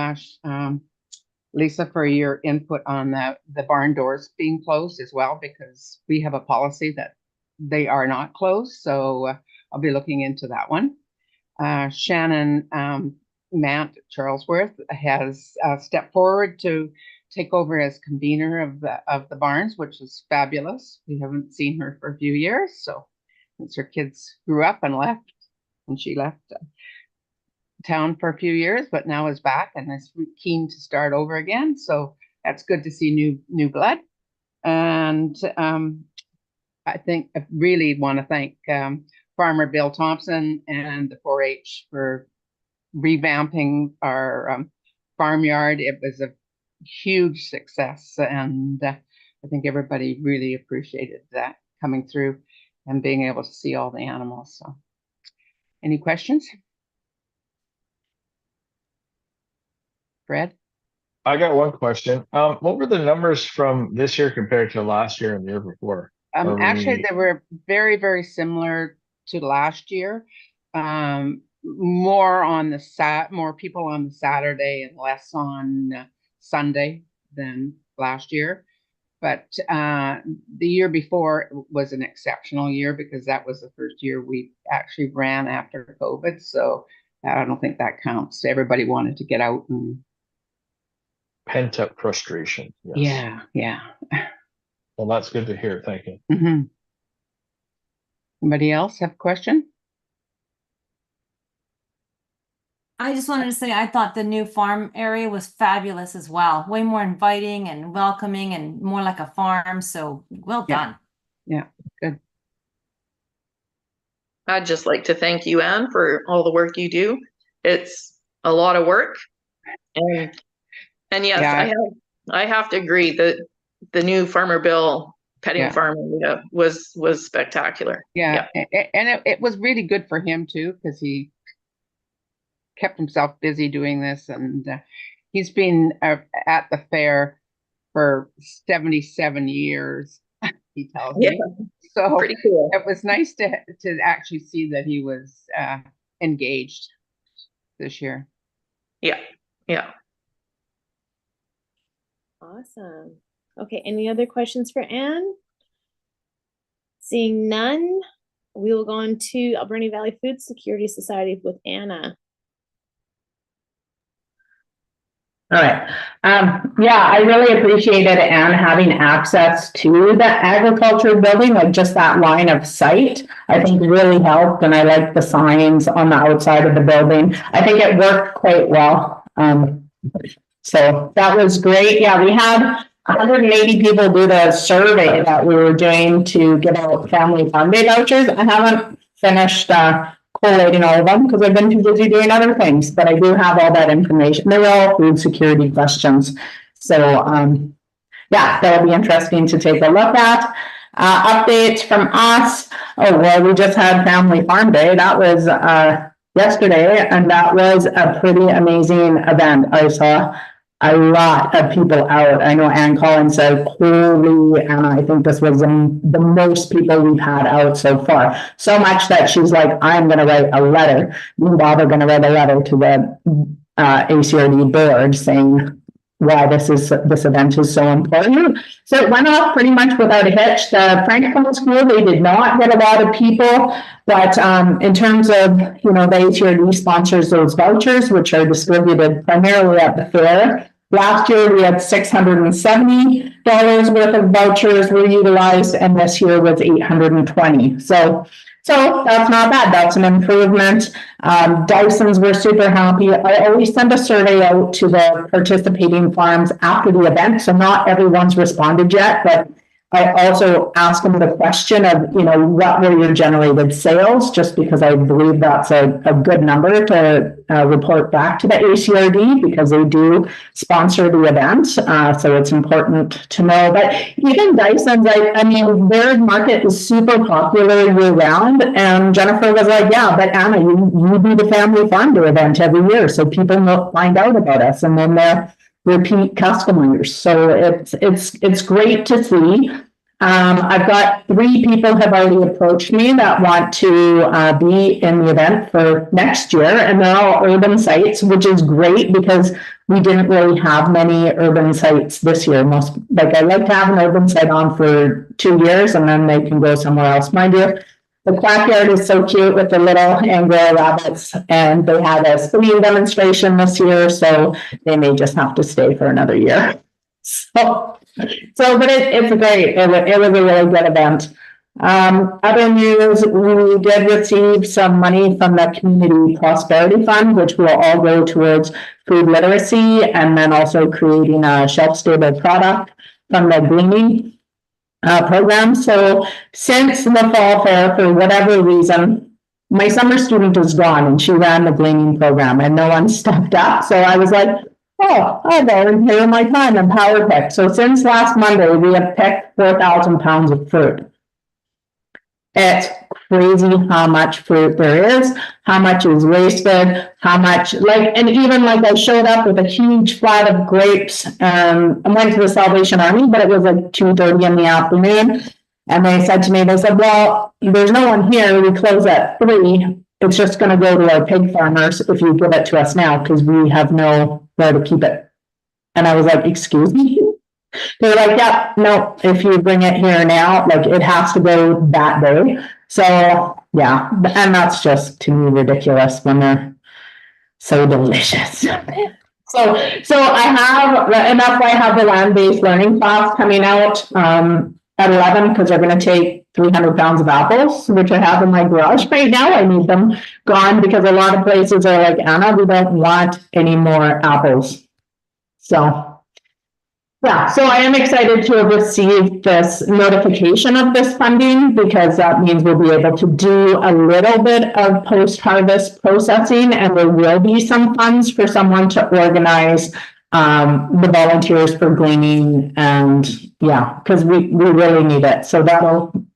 Speaker 4: Lisa, for your input on the barn doors being closed as well, because we have a policy that they are not closed. So I'll be looking into that one. Shannon Mant Charlesworth has stepped forward to take over as convener of the barns, which is fabulous. We haven't seen her for a few years, so since her kids grew up and left, and she left town for a few years, but now is back and is keen to start over again. So that's good to see new blood. And I think I really want to thank Farmer Bill Thompson and the 4-H for revamping our farmyard. It was a huge success, and I think everybody really appreciated that coming through and being able to see all the animals. So, any questions? Fred?
Speaker 8: I got one question. What were the numbers from this year compared to last year and the year before?
Speaker 4: Actually, they were very, very similar to last year. More people on the Saturday and less on Sunday than last year. But the year before was an exceptional year because that was the first year we actually ran after COVID. So I don't think that counts. Everybody wanted to get out and
Speaker 8: pent up frustration. Yes.
Speaker 4: Yeah.
Speaker 8: Well, that's good to hear. Thank you.
Speaker 4: Mm-hmm. Anybody else have a question?
Speaker 5: I just wanted to say I thought the new farm area was fabulous as well. Way more inviting and welcoming and more like a farm. So well done.
Speaker 4: Yeah, good.
Speaker 11: I'd just like to thank you, Anne, for all the work you do. It's a lot of work. And yes,
Speaker 4: Yeah.
Speaker 11: I have to agree that the new Farmer Bill petting farm was spectacular.
Speaker 4: Yeah. And it was really good for him too, because he kept himself busy doing this, and he's been at the fair for 77 years, he tells me. So
Speaker 11: pretty cool.
Speaker 4: It was nice to actually see that he was engaged this year.
Speaker 11: Yeah.
Speaker 1: Awesome. Okay, any other questions for Anne? Seeing none, we will go on to Alberni Valley Food Security Society with Anna.
Speaker 10: All right. Yeah, I really appreciated Anne having access to the agriculture building, like just that line of sight. I think really helped, and I like the signs on the outside of the building. I think it worked quite well. So that was great. Yeah, we had 180 people do the survey that we were doing to get out family fun day vouchers. I haven't finished collating all of them because I've been too busy doing other things, but I do have all that information. They're all food security questions. So yeah, that'll be interesting to take a look at. Updates from us. Oh, well, we just had Family Farm Day. That was yesterday, and that was a pretty amazing event. I saw a lot of people out. I know Ann Collins said, holy, and I think this was the most people we've had out so far. So much that she's like, I'm going to write a letter. Meanwhile, they're going to write a letter to the ACRD board saying, why this event is so important. So it went off pretty much without a hitch. The Francophone School, they did not get a lot of people, but in terms of, you know, the ACRD sponsors those vouchers, which are distributed primarily at the fair. Last year, we had $670 worth of vouchers were utilized, and this year was $820. So that's not bad. That's an improvement. Dyson's were super happy. I always send a survey out to the participating farms after the event, so not everyone's responded yet, but I also ask them the question of, you know, what were your generated sales, just because I believe that's a good number to report back to the ACRD, because they do sponsor the event. So it's important to know. But even Dyson's, I mean, their market is super popular year round. And Jennifer was like, yeah, but Anna, you do the family farm day event every year, so people find out about us, and then they're repeat customers. So it's great to see. I've got 3 people have already approached me that want to be in the event for next year, and they're all urban sites, which is great because we didn't really have many urban sites this year. I like to have an urban site on for 2 years, and then they can go somewhere else. Mind you, the Quackyard is so cute with the little Angora rabbits, and they had a spinning demonstration this year, so they may just have to stay for another year. But it's great. It was a really good event. Other news, we did receive some money from the Community Prosperity Fund, which will all go towards food literacy, and then also creating a shelf-stable product from the gleaning program. So since the fall fair, for whatever reason, my summer student is gone, and she ran the gleaning program, and no one stepped up. So I was like, oh, I'll volunteer my time and power pick. So since last Monday, we have picked 4,000 pounds of fruit. It's crazy how much fruit there is, how much is wasted, how much, and even I showed up with a huge flat of grapes, and I went to the Salvation Army, but it was 2:30 in the afternoon. And they said to me, well, there's no one here. We close at 3. It's just going to go to our pig farmers if you give it to us now, because we have nowhere to keep it. And I was like, excuse me? They're like, yeah, no, if you bring it here now, it has to go that day. So yeah, and that's just, to me, ridiculous when they're so delicious. So I have, and that's why I have the land-based learning class coming out at 11, because they're going to take 300 pounds of apples, which I have in my garage right now. I need them gone because a lot of places are like, Anna, we don't want any more apples. So yeah, so I am excited to have received this notification of this funding, because that means we'll be able to do a little bit of post-harvest processing, and there will be some funds for someone to organize the volunteers for gleaning, and yeah, because we really need it. So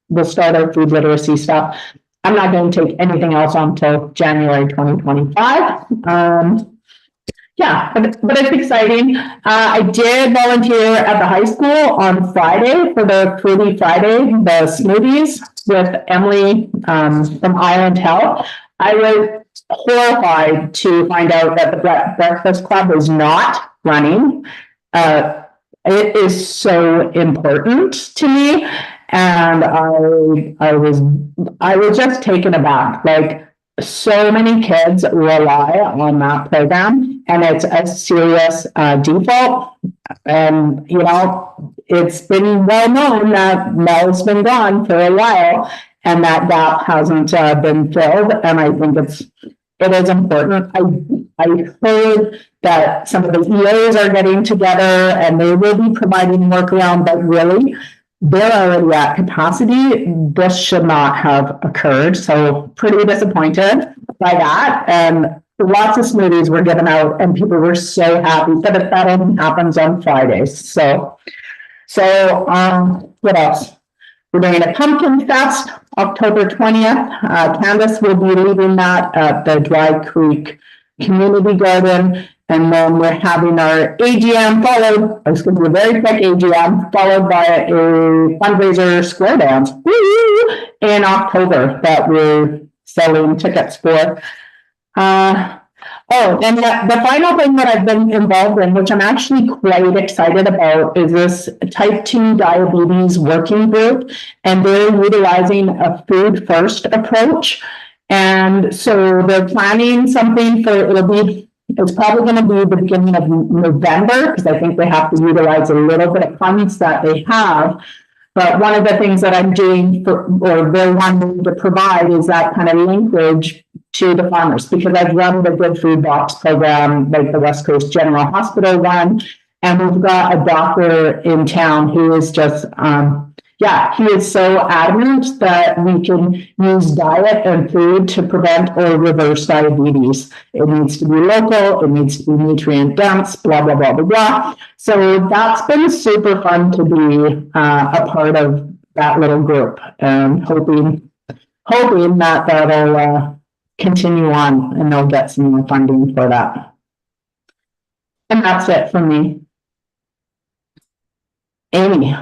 Speaker 10: we'll start our food literacy stuff. I'm not going to take anything else on until January 2025. Yeah, but it's exciting. I did volunteer at the high school on Friday for the Fruity Friday, the smoothies with Emily from Island Health. I was horrified to find out that the Breakfast Club is not running. It is so important to me, and I was just taken aback. So many kids rely on that program, and it's a serious default. And, it's been well known that Mel's been gone for a while, and that gap hasn't been filled. And I think it is important. I heard that some of the EAs are getting together, and they will be providing workaround, but really, they're already at capacity. This should not have occurred. So pretty disappointed by that. And lots of smoothies were given out, and people were so happy. But that only happens on Fridays. So what else? We're doing a pumpkin fest, October 20th. Candace will be leading that at the Dry Creek Community Garden. And then we're having our AGM it's going to be a very quick AGM, followed by a fundraiser square dance in October that we're selling tickets for. Oh, and the final thing that I've been involved in, which I'm actually quite excited about, is this type 2 diabetes working group. And they're utilizing a food first approach. And so they're planning something it's probably going to be the beginning of November, because I think they have to utilize a little bit of funds that they have. But one of the things that I'm doing or they're wanting to provide is that kind of linkage to the farmers, because I've run the Good Food Box program, like the West Coast General Hospital one. And we've got a doctor in town who is just, he is so adamant that we can use diet and food to prevent or reverse diabetes. It needs to be local, it needs to be nutrient dense, blah, blah, blah, blah, blah. So that's been super fun to be a part of that little group, and hoping that that'll continue on and they'll get some more funding for that. And that's it for me. Amy.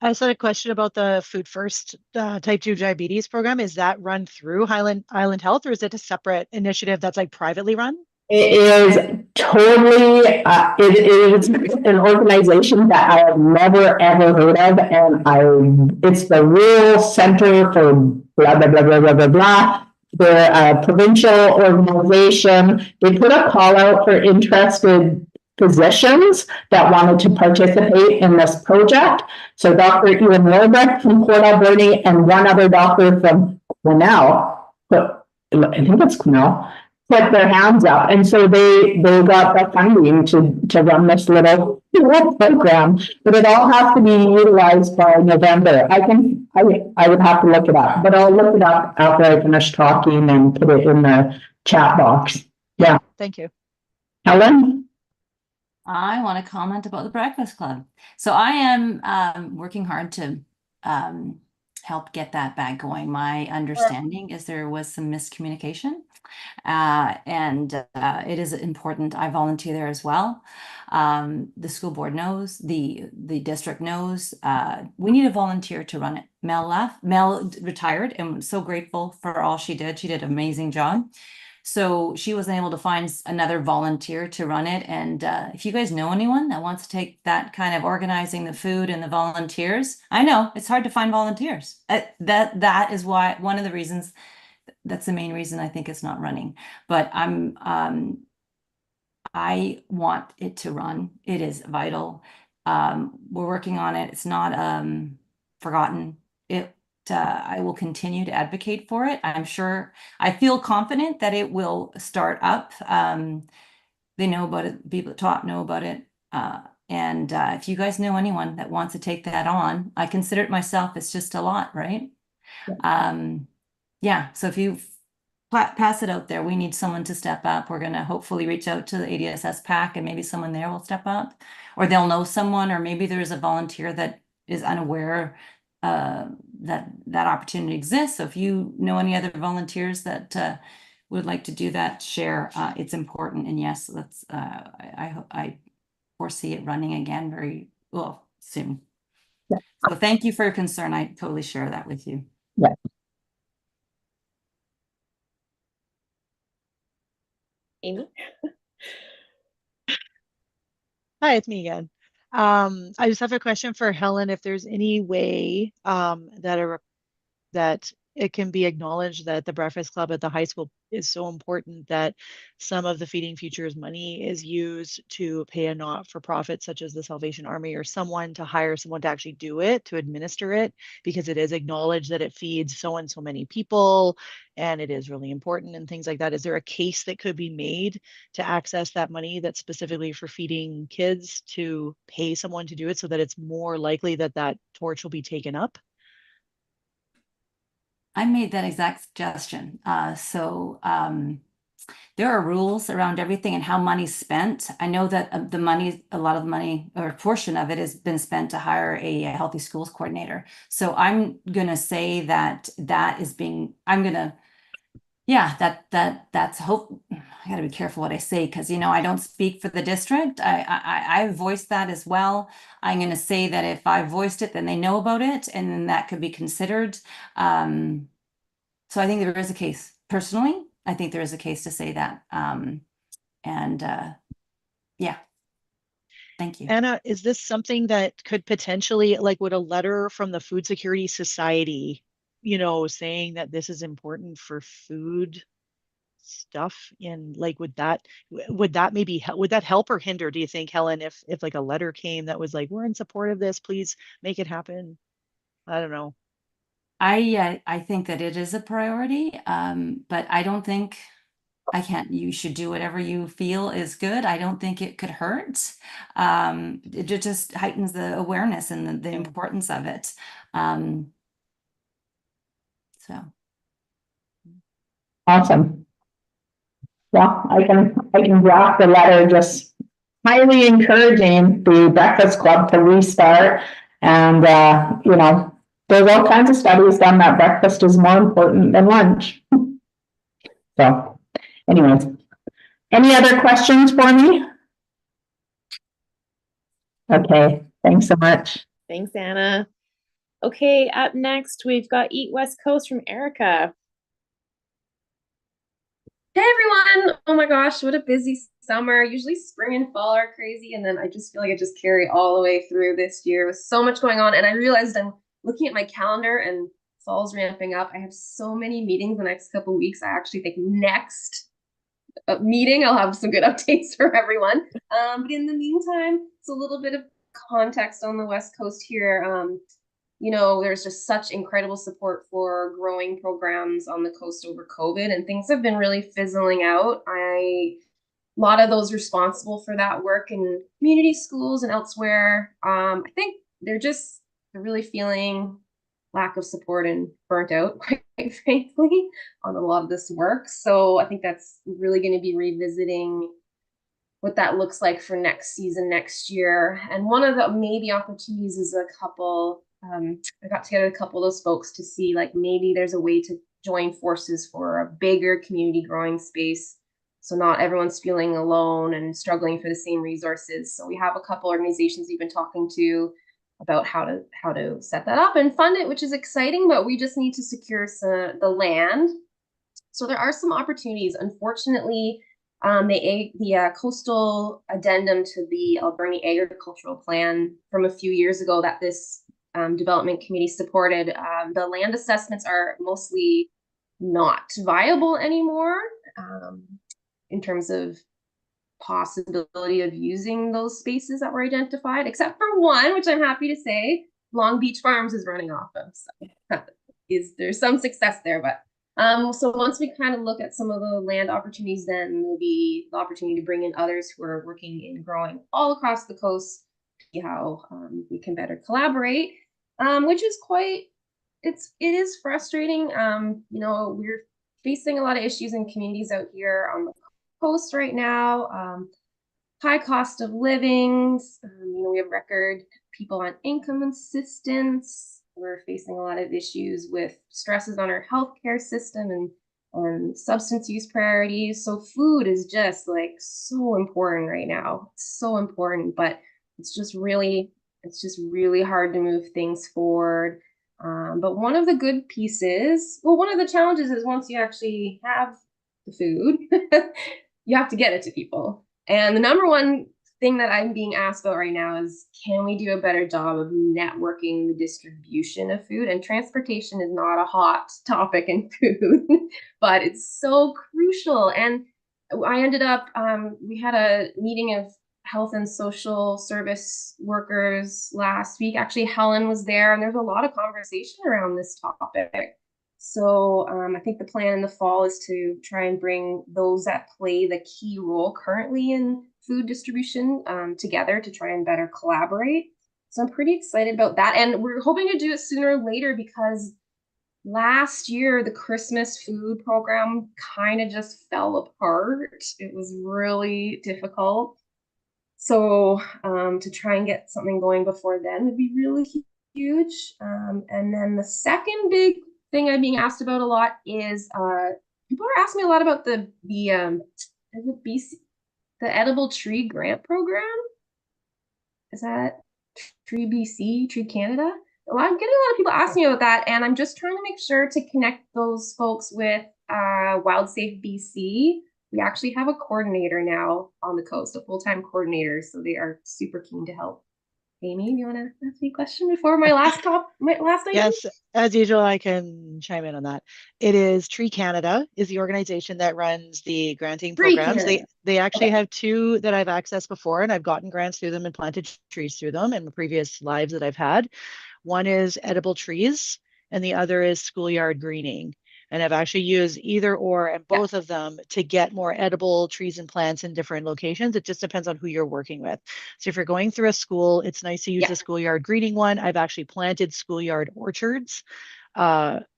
Speaker 3: I just had a question about the Food First type 2 diabetes program. Is that run through Highland Health, or is it a separate initiative that's like privately run?
Speaker 10: It is totally, it is an organization that I have never ever heard of, and it's the Rural Center for blah, blah, blah, blah, blah, blah, blah. They're a provincial organization. They put a call out for interested physicians that wanted to participate in this project. So Dr. Ian Wilbrecht from Port Alberni and one other doctor from Quesnel, I think it's Quesnel, put their hands up. And so they got the funding to run this little program, but it all has to be utilized by November. I would have to look it up, but I'll look it up after I finish talking and put it in the chat box. Yeah.
Speaker 3: Thank you.
Speaker 10: Helen?
Speaker 5: I want to comment about the Breakfast Club. So I am working hard to help get that back going. My understanding is there was some miscommunication, and it is important. I volunteer there as well. The school board knows, the district knows. We need a volunteer to run it. Mel left. Mel retired, and I'm so grateful for all she did. She did an amazing job. So she wasn't able to find another volunteer to run it. And if you guys know anyone that wants to take that kind of organizing the food and the volunteers, I know it's hard to find volunteers. That is why one of the reasons, that's the main reason I think it's not running. But I want it to run. It is vital. We're working on it. It's not forgotten. I will continue to advocate for it. I'm sure, I feel confident that it will start up. They know about it, people at top know about it. And if you guys know anyone that wants to take that on, I consider it myself, it's just a lot, right? Yeah, so if you pass it out there, we need someone to step up. We're gonna hopefully reach out to the ADSS PAC and maybe someone there will step up, or they'll know someone, or maybe there's a volunteer that is unaware that opportunity exists. So if you know any other volunteers that would like to do that, share. It's important, and yes, let's. I foresee it running again very well soon.
Speaker 10: Yeah.
Speaker 5: So thank you for your concern. I totally share that with you.
Speaker 10: Yeah.
Speaker 1: Amy?
Speaker 3: Hi, it's me again. I just have a question for Helen. If there's any way that it can be acknowledged that the Breakfast Club at the high school is so important that some of the Feeding Futures money is used to pay a not-for-profit such as the Salvation Army, or someone to hire someone to actually do it, to administer it, because it is acknowledged that it feeds so and so many people and it is really important and things like that. Is there a case that could be made to access that money that's specifically for feeding kids, to pay someone to do it so that it's more likely that that torch will be taken up?
Speaker 5: I made that exact suggestion. There are rules around everything and how money's spent. I know that a lot of the money, or a portion of it, has been spent to hire a healthy schools coordinator. So I'm gonna say that's hope. I gotta be careful what I say, because I don't speak for the district. I voiced that as well. I'm gonna say that if I voiced it, then they know about it, and then that could be considered. So I think there is a case personally I think there is a case to say that. Yeah, thank you.
Speaker 3: Anna, is this something that could potentially, like, would a letter from the Food Security Society, you know, saying that this is important for food stuff in, like, would that maybe would that help or hinder, do you think, Helen, if like a letter came that was like, we're in support of this, please make it happen? I don't know.
Speaker 5: I think that it is a priority, but I don't think you should do whatever you feel is good. I don't think it could hurt. It just heightens the awareness and the importance of it. So.
Speaker 10: Awesome. Well, I can draft the letter just highly encouraging the Breakfast Club to restart. And, you know, there's all kinds of studies done that breakfast is more important than lunch. So anyways, any other questions for me? Okay, thanks so much.
Speaker 1: Thanks, Anna. Okay, up next, we've got Eat West Coast from Erica.
Speaker 7: Hey everyone! Oh my gosh, what a busy summer. Usually spring and fall are crazy, and then I just feel like I just carry all the way through this year with so much going on. And I realized I'm looking at my calendar and fall's ramping up. I have so many meetings the next couple of weeks. I actually think next meeting I'll have some good updates for everyone. But in the meantime, it's a little bit of context on the West Coast here. You know, there's just such incredible support for growing programs on the coast over COVID, and things have been really fizzling out. A lot of those responsible for that work in community schools and elsewhere, I think they're really feeling lack of support and burnt out, quite frankly, on a lot of this work. So I think that's really going to be revisiting what that looks like for next season, next year. And one of the maybe opportunities is I got together with a couple of those folks to see, like, maybe there's a way to join forces for a bigger community growing space, so not everyone's feeling alone and struggling for the same resources. So we have a couple organizations we've been talking to about how to set that up and fund it, which is exciting, but we just need to secure the land. So there are some opportunities. Unfortunately, the coastal addendum to the Alberni Agricultural Plan from a few years ago that this development committee supported, the land assessments are mostly not viable anymore in terms of possibility of using those spaces that were identified, except for one, which I'm happy to say Long Beach Farms is running off of. So there's some success there, but so once we kind of look at some of the land opportunities, then will be the opportunity to bring in others who are working in growing all across the coast, see how we can better collaborate, which is it is frustrating. You know, we're facing a lot of issues in communities out here on the coast right now. High cost of living. You know, we have record people on income assistance. We're facing a lot of issues with stresses on our healthcare system and substance use priorities. So food is just like so important right now. It's so important, but it's just really hard to move things forward. But one of the good pieces, one of the challenges is once you actually have the food, you have to get it to people. And the number one thing that I'm being asked about right now is, can we do a better job of networking the distribution of food? And transportation is not a hot topic in food, but it's so crucial. And I ended up, we had a meeting of health and social service workers last week. Actually, Helen was there, and there's a lot of conversation around this topic. So I think the plan in the fall is to try and bring those that play the key role currently in food distribution together to try and better collaborate. So I'm pretty excited about that. And we're hoping to do it sooner or later because last year, the Christmas food program kind of just fell apart. It was really difficult. So to try and get something going before then would be really huge. And then the second big thing I'm being asked about a lot is people are asking me a lot about the Edible Tree Grant Program. Is that Tree BC, Tree Canada? I'm getting a lot of people asking me about that, and I'm just trying to make sure to connect those folks with Wild Safe BC, we actually have a coordinator now on the coast, a full-time coordinator, so they are super keen to help. Amy, do you want to ask me a question before my last item?
Speaker 3: Yes, as usual, I can chime in on that. It is Tree Canada is the organization that runs the granting
Speaker 7: Tree
Speaker 3: programs.
Speaker 7: Canada.
Speaker 3: They actually
Speaker 7: Okay.
Speaker 3: have two that I've accessed before, and I've gotten grants through them and planted trees through them in the previous lives that I've had. One is edible trees, and the other is schoolyard greening. And I've actually used either or and both of them to get more edible trees and plants in different locations. It just depends on who you're working with. So if you're going through a school, it's nice to use the schoolyard greening one. I've actually planted schoolyard orchards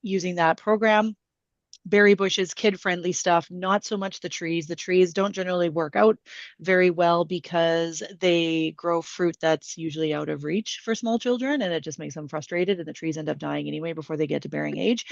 Speaker 3: using that program. Berry bushes, kid-friendly stuff, not so much the trees. The trees don't generally work out very well because they grow fruit that's usually out of reach for small children, and it just makes them frustrated, and the trees end up dying anyway before they get to bearing age.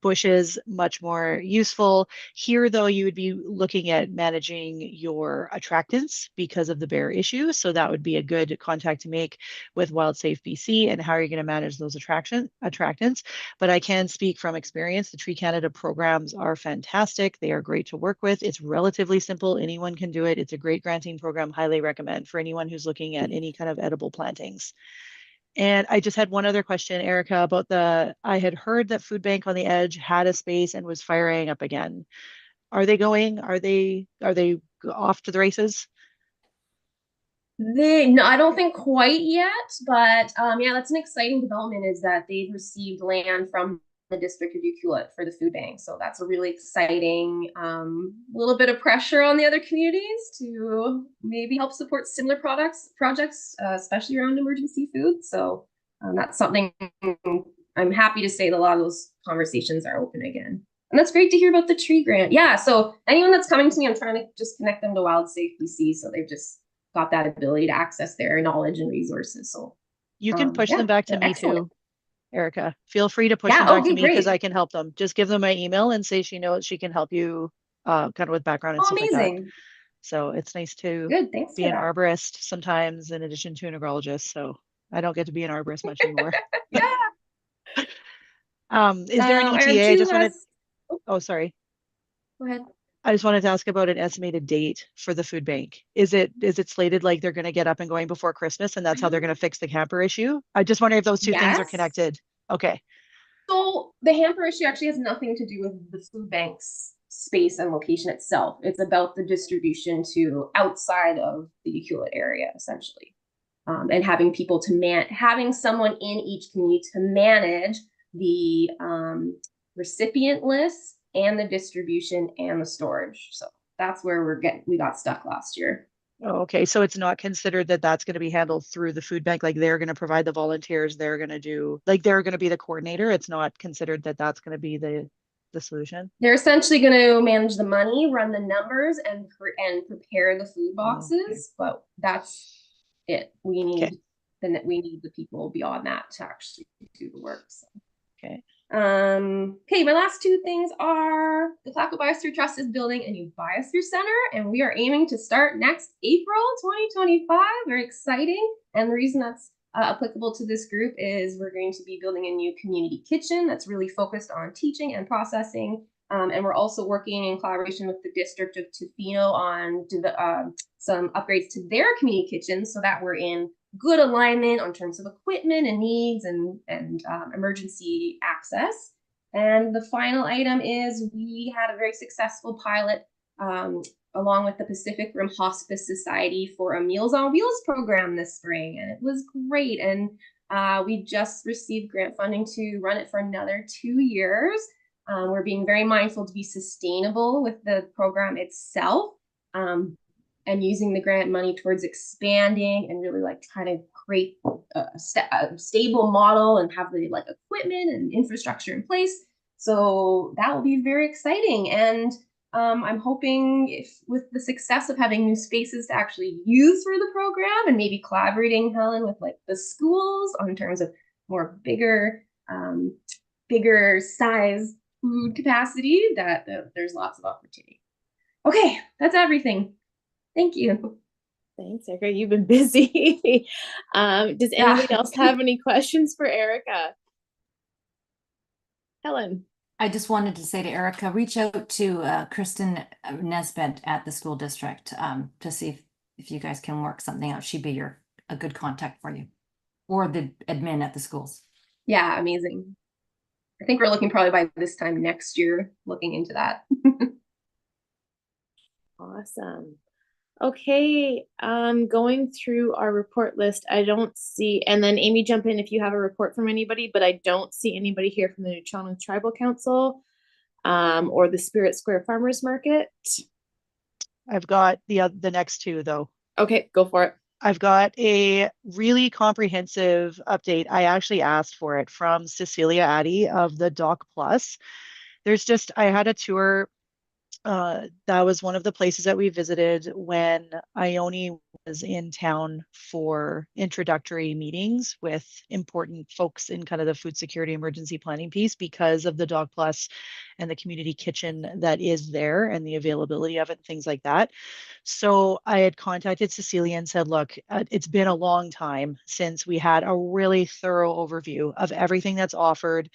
Speaker 3: Bushes, much more useful. Here, though, you would be looking at managing your attractants because of the bear issue. So that would be a good contact to make with Wild Safe BC and how are you going to manage those attractants. But I can speak from experience. The Tree Canada programs are fantastic. They are great to work with. It's relatively simple. Anyone can do it. It's a great granting program. Highly recommend for anyone who's looking at any kind of edible plantings. And I just had one other question, Erica, about I had heard that Food Bank on the Edge had a space and was firing up again. Are they off to the races?
Speaker 7: No, I don't think quite yet, but yeah, that's an exciting development is that they've received land from the District of Ucluelet for the food bank. So that's a really exciting little bit of pressure on the other communities to maybe help support similar projects, especially around emergency food. So that's something I'm happy to say that a lot of those conversations are open again. And that's great to hear about the tree grant. Yeah, so anyone that's coming to me, I'm trying to just connect them to Wild Safe BC. So they've just got that ability to access their knowledge and resources. So
Speaker 3: you can push them back to me too, Erica. Feel free to push them back to me because I can help them. Just give them my email and say she knows she can help you kind of with background and stuff like that. So it's nice to be an arborist sometimes in addition to an agrologist. So I don't get to be an arborist much anymore.
Speaker 7: Yeah.
Speaker 3: Is there an ETA? I just wanted. Oh, sorry.
Speaker 7: Go ahead.
Speaker 3: I just wanted to ask about an estimated date for the food bank. Is it slated like they're going to get up and going before Christmas and that's how they're going to fix the camper issue? I just wonder if those two things are connected. Okay.
Speaker 7: So the hamper issue actually has nothing to do with the food bank's space and location itself. It's about the distribution to outside of the Ucluelet area, essentially. And having people having someone in each community to manage the recipient list and the distribution and the storage. So that's where we got stuck last year.
Speaker 3: Oh, okay. So it's not considered that that's going to be handled through the food bank. Like they're going to provide the volunteers. They're going to be the coordinator. It's not considered that that's going to be the solution.
Speaker 7: They're essentially going to manage the money, run the numbers and prepare the food boxes. But that's it. We need the people beyond that to actually do the work. So.
Speaker 3: Okay.
Speaker 7: Okay, my last two things are the Clackamas Biosphere Trust is building a new biosphere center, and we are aiming to start next April 2025. Very exciting. And the reason that's applicable to this group is we're going to be building a new community kitchen that's really focused on teaching and processing. And we're also working in collaboration with the District of Tofino on some upgrades to their community kitchens so that we're in good alignment on terms of equipment and needs and emergency access. And the final item is we had a very successful pilot along with the Pacific Rim Hospice Society for a Meals on Wheels program this spring, and it was great. And we just received grant funding to run it for another 2 years. We're being very mindful to be sustainable with the program itself. And using the grant money towards expanding and really kind of create a stable model and have the equipment and infrastructure in place. So that will be very exciting. And I'm hoping with the success of having new spaces to actually use for the program and maybe collaborating, Helen, with the schools in terms of more bigger size food capacity, that there's lots of opportunity. Okay, that's everything. Thank you.
Speaker 1: Thanks, Erica. You've been busy. Does anybody else have any questions for Erica? Helen.
Speaker 5: I just wanted to say to Erica, reach out to Kristen Nesbet at the school district to see if you guys can work something out. She'd be a good contact for you, or the admin at the schools.
Speaker 7: Yeah, amazing. I think we're looking probably by this time next year, looking into that.
Speaker 1: Awesome. Okay, going through our report list, I don't see, and then Amy, jump in if you have a report from anybody, but I don't see anybody here from the Nuu-Chah-Nulth Tribal Council, or the Spirit Square Farmers Market.
Speaker 3: I've got the next two though.
Speaker 1: Okay, go for it.
Speaker 3: I've got a really comprehensive update. I actually asked for it from Cecilia Addy of the Doc Plus. I had a tour. That was one of the places that we visited when Ione was in town for introductory meetings with important folks in kind of the food security emergency planning piece, because of the Doc Plus and the community kitchen that is there and the availability of it, things like that. So I had contacted Cecilia and said, look, it's been a long time since we had a really thorough overview of everything that's offered.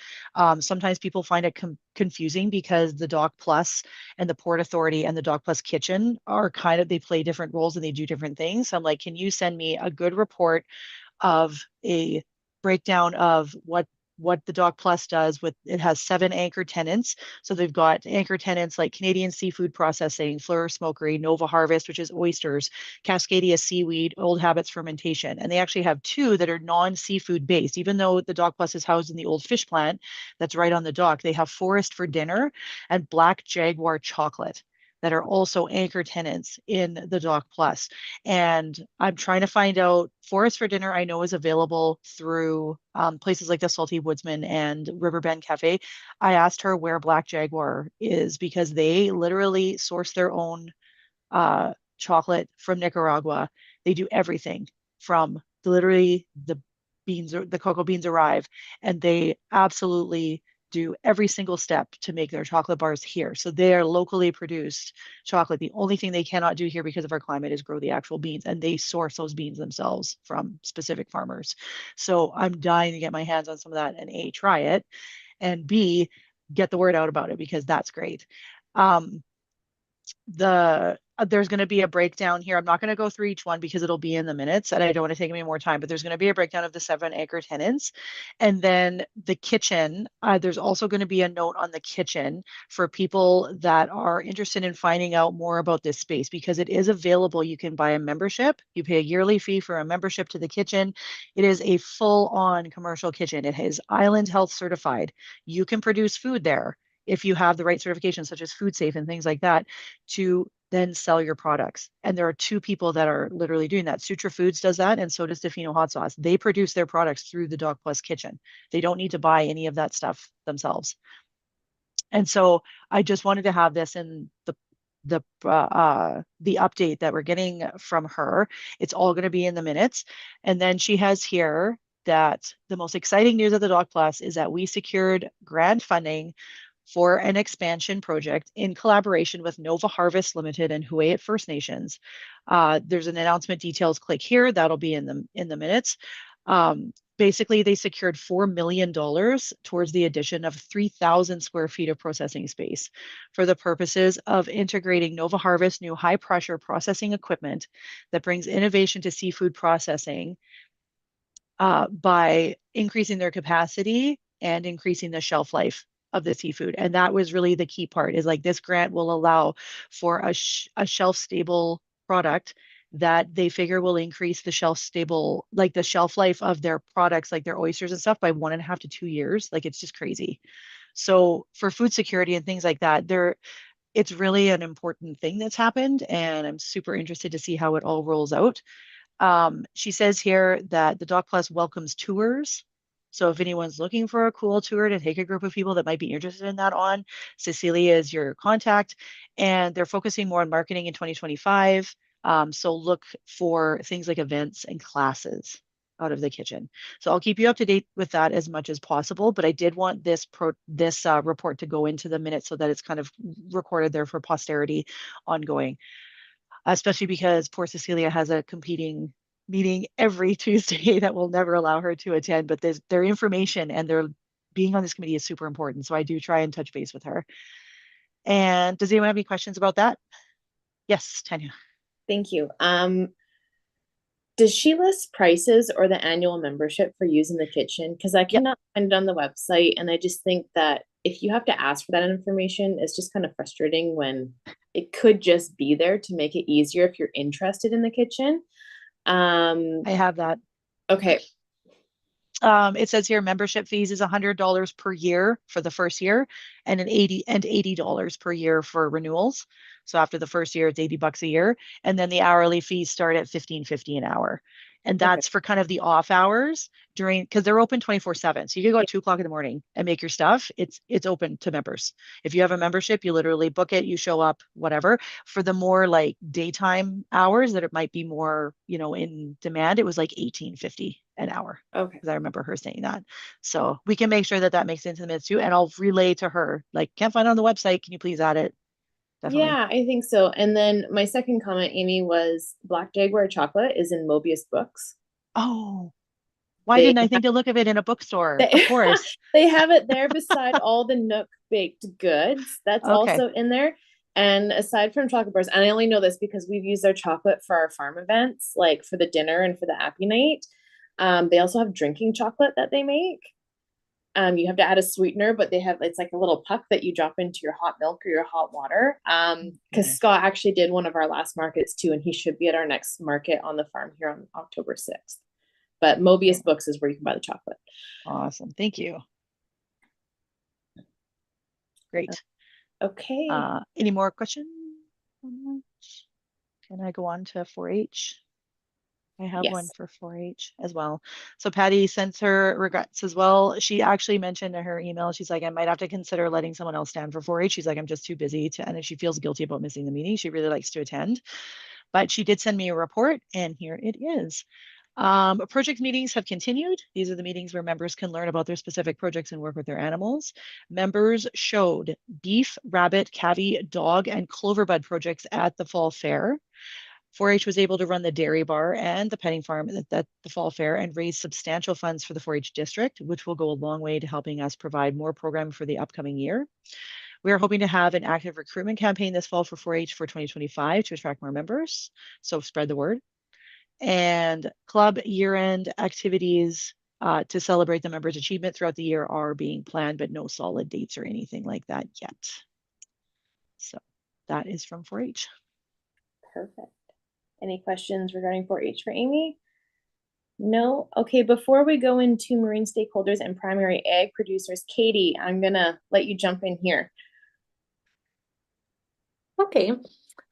Speaker 3: Sometimes people find it confusing because the Doc Plus and the Port Authority and the Doc Plus kitchen are they play different roles and they do different things. So I'm like, can you send me a good report of a breakdown of what the Doc Plus does it has 7 anchor tenants. So they've got anchor tenants like Canadian Seafood Processing, Fleur Smokery, Nova Harvest, which is oysters, Cascadia Seaweed, Old Habits Fermentation. And they actually have 2 that are non-seafood based. Even though the Doc Plus is housed in the old fish plant that's right on the dock, they have Forest for Dinner and Black Jaguar Chocolate that are also anchor tenants in the Doc Plus. And I'm trying to find out, Forest for Dinner I know is available through places like the Salty Woodsman and Riverbend Cafe. I asked her where Black Jaguar is because they literally source their own chocolate from Nicaragua. They do everything from literally the cocoa beans arrive, and they absolutely do every single step to make their chocolate bars here. So they are locally produced chocolate. The only thing they cannot do here because of our climate is grow the actual beans, and they source those beans themselves from specific farmers. So I'm dying to get my hands on some of that and A, try it, and B, get the word out about it because that's great. There's going to be a breakdown here. I'm not going to go through each one because it'll be in the minutes and I don't want to take any more time, but there's going to be a breakdown of the 7 anchor tenants. And then the kitchen, there's also going to be a note on the kitchen for people that are interested in finding out more about this space because it is available. You can buy a membership. You pay a yearly fee for a membership to the kitchen. It is a full-on commercial kitchen. It is Island Health certified. You can produce food there if you have the right certifications, such as Food Safe and things like that, to then sell your products. And there are 2 people that are literally doing that. Sutra Foods does that, and so does Defino Hot Sauce. They produce their products through the Doc Plus kitchen. They don't need to buy any of that stuff themselves. And so I just wanted to have this in the update that we're getting from her. It's all going to be in the minutes. And then she has here that the most exciting news of the Doc Plus is that we secured grant funding for an expansion project in collaboration with Nova Harvest Limited and Huu-ay-aht First Nations. There's an announcement details, click here, that'll be in the minutes. Basically, they secured $4 million towards the addition of 3,000 square feet of processing space for the purposes of integrating Nova Harvest new high pressure processing equipment that brings innovation to seafood processing by increasing their capacity and increasing the shelf life of the seafood. And that was really the key part, is like this grant will allow for a shelf stable product that they figure will increase the shelf life of their products, like their oysters and stuff, by 1.5 to 2 years. Like, it's just crazy. So for food security and things like that, it's really an important thing that's happened, and I'm super interested to see how it all rolls out. She says here that the Doc Plus welcomes tours. So if anyone's looking for a cool tour to take a group of people that might be interested in that on, Cecilia is your contact, and they're focusing more on marketing in 2025. So look for things like events and classes out of the kitchen. So I'll keep you up to date with that as much as possible, but I did want this report to go into the minutes so that it's kind of recorded there for posterity ongoing, especially because poor Cecilia has a competing meeting every Tuesday that will never allow her to attend, but their information and being on this committee is super important. So I do try and touch base with her. And does anyone have any questions about that? Yes, Tanya.
Speaker 1: Thank you. Does she list prices or the annual membership for using the kitchen? Because I cannot find it on the website, and I just think that if you have to ask for that information, it's just kind of frustrating when it could just be there to make it easier if you're interested in the kitchen.
Speaker 3: I have that.
Speaker 1: Okay.
Speaker 3: It says here membership fees is $100 per year for the first year, and $80 per year for renewals. So after the first year, it's $80 a year, and then the hourly fees start at $15.50 an hour, and that's for kind of the off hours during, because they're open 24/7. So you can go at 2 o'clock in the morning and make your stuff. It's open to members. If you have a membership, you literally book it, you show up, whatever. For the more like daytime hours that it might be more, in demand, it was like $18.50 an hour.
Speaker 1: Okay.
Speaker 3: Because I remember her saying that. So we can make sure that makes it into the minutes too. And I'll relay to her, like, can't find it on the website. Can you please add it? Definitely.
Speaker 1: Yeah, I think so. And then my second comment, Amy, was Black Jaguar chocolate is in Mobius Books.
Speaker 3: Oh, why didn't I think to look of it in a bookstore? Of course.
Speaker 1: They have it there beside all the Nook baked goods. That's also in there. And aside from chocolate bars, and I only know this because we've used their chocolate for our farm events, like for the dinner and for the Appy Night. They also have drinking chocolate that they make. You have to add a sweetener, but it's like a little puck that you drop into your hot milk or your hot water. Because Scott actually did one of our last markets too, and he should be at our next market on the farm here on October 6th. But Mobius Books is where you can buy the chocolate.
Speaker 3: Awesome. Thank you. Great.
Speaker 1: Okay.
Speaker 3: Any more questions? Can I go on to 4-H? I have one for 4-H as well. So Patty sends her regrets as well. She actually mentioned in her email, she's like, I might have to consider letting someone else stand for 4-H. She's like, I'm just too busy to, and if she feels guilty about missing the meeting, she really likes to attend. But she did send me a report, and here it is. Project meetings have continued. These are the meetings where members can learn about their specific projects and work with their animals. Members showed beef, rabbit, cavy, dog, and cloverbud projects at the fall fair. 4-H was able to run the dairy bar and the petting farm at the fall fair and raise substantial funds for the 4-H district, which will go a long way to helping us provide more programming for the upcoming year. We are hoping to have an active recruitment campaign this fall for 4-H for 2025 to attract more members. So spread the word. And club year-end activities to celebrate the members' achievement throughout the year are being planned, but no solid dates or anything like that yet. So that is from 4-H.
Speaker 1: Perfect. Any questions regarding 4-H for Amy? No? Okay, before we go into marine stakeholders and primary ag producers, Katie, I'm gonna let you jump in here.
Speaker 12: Okay.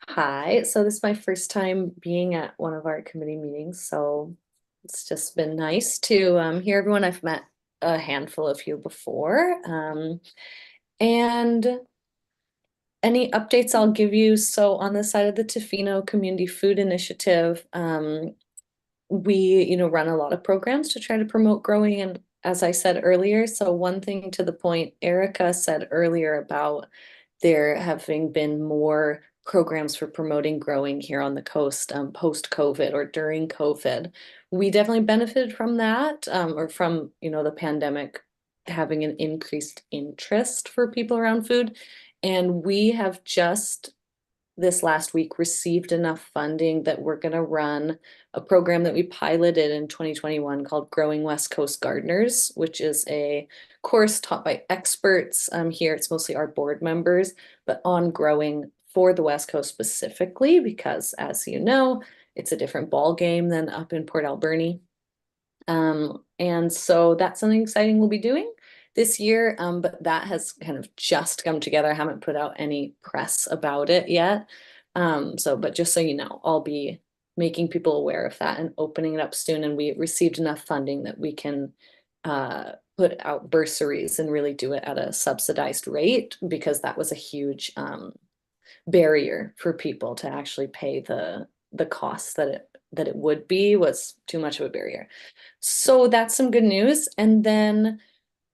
Speaker 12: Hi. So this is my first time being at one of our committee meetings, so it's just been nice to hear everyone. I've met a handful of you before. And any updates I'll give you. So on the side of the Tofino Community Food Initiative, we, run a lot of programs to try to promote growing. And as I said earlier, so one thing to the point Erica said earlier about there having been more programs for promoting growing here on the coast post-COVID or during COVID. We definitely benefited from that, or from, the pandemic having an increased interest for people around food. And we have just this last week received enough funding that we're going to run a program that we piloted in 2021 called Growing West Coast Gardeners, which is a course taught by experts here. It's mostly our board members, but on growing for the West Coast specifically, because as you know, it's a different ball game than up in Port Alberni. And so that's something exciting we'll be doing this year, but that has kind of just come together. I haven't put out any press about it yet. But just so you know, I'll be making people aware of that and opening it up soon. And we received enough funding that we can put out bursaries and really do it at a subsidized rate, because that was a huge barrier for people to actually pay the costs that it would be, was too much of a barrier. So that's some good news. And then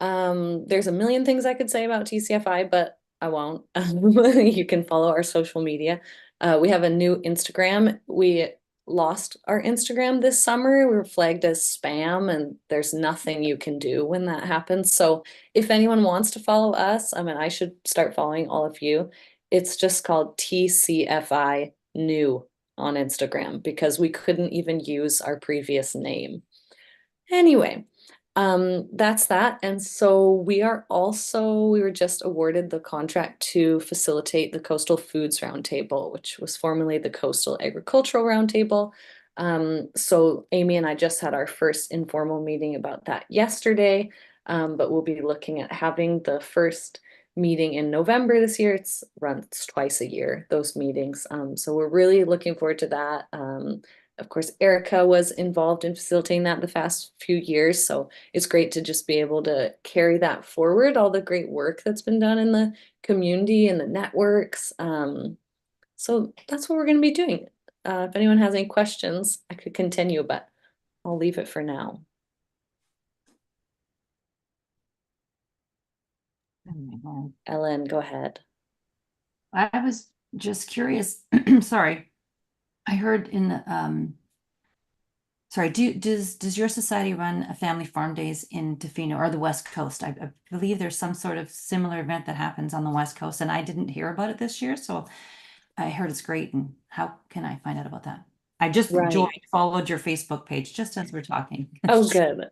Speaker 12: there's a million things I could say about TCFI, but I won't. You can follow our social media. We have a new Instagram. We lost our Instagram this summer. We were flagged as spam, and there's nothing you can do when that happens. So if anyone wants to follow us, I mean, I should start following all of you. It's just called TCFI New on Instagram because we couldn't even use our previous name. Anyway, that's that. And so we were just awarded the contract to facilitate the Coastal Foods Roundtable, which was formerly the Coastal Agricultural Roundtable. So Amy and I just had our first informal meeting about that yesterday, but we'll be looking at having the first meeting in November this year. It's runs twice a year, those meetings. So we're really looking forward to that. Of course, Erica was involved in facilitating that the past few years. So it's great to just be able to carry that forward, all the great work that's been done in the community and the networks. So that's what we're going to be doing. If anyone has any questions, I could continue, but I'll leave it for now. Ellen, go ahead.
Speaker 5: I was just curious. Sorry. I heard in the sorry, does your society run a family farm days in Tofino or the West Coast? I believe there's some sort of similar event that happens on the West Coast, and I didn't hear about it this year, so I heard it's great. And how can I find out about that? I just followed your Facebook page just as we're talking.
Speaker 12: Oh, good.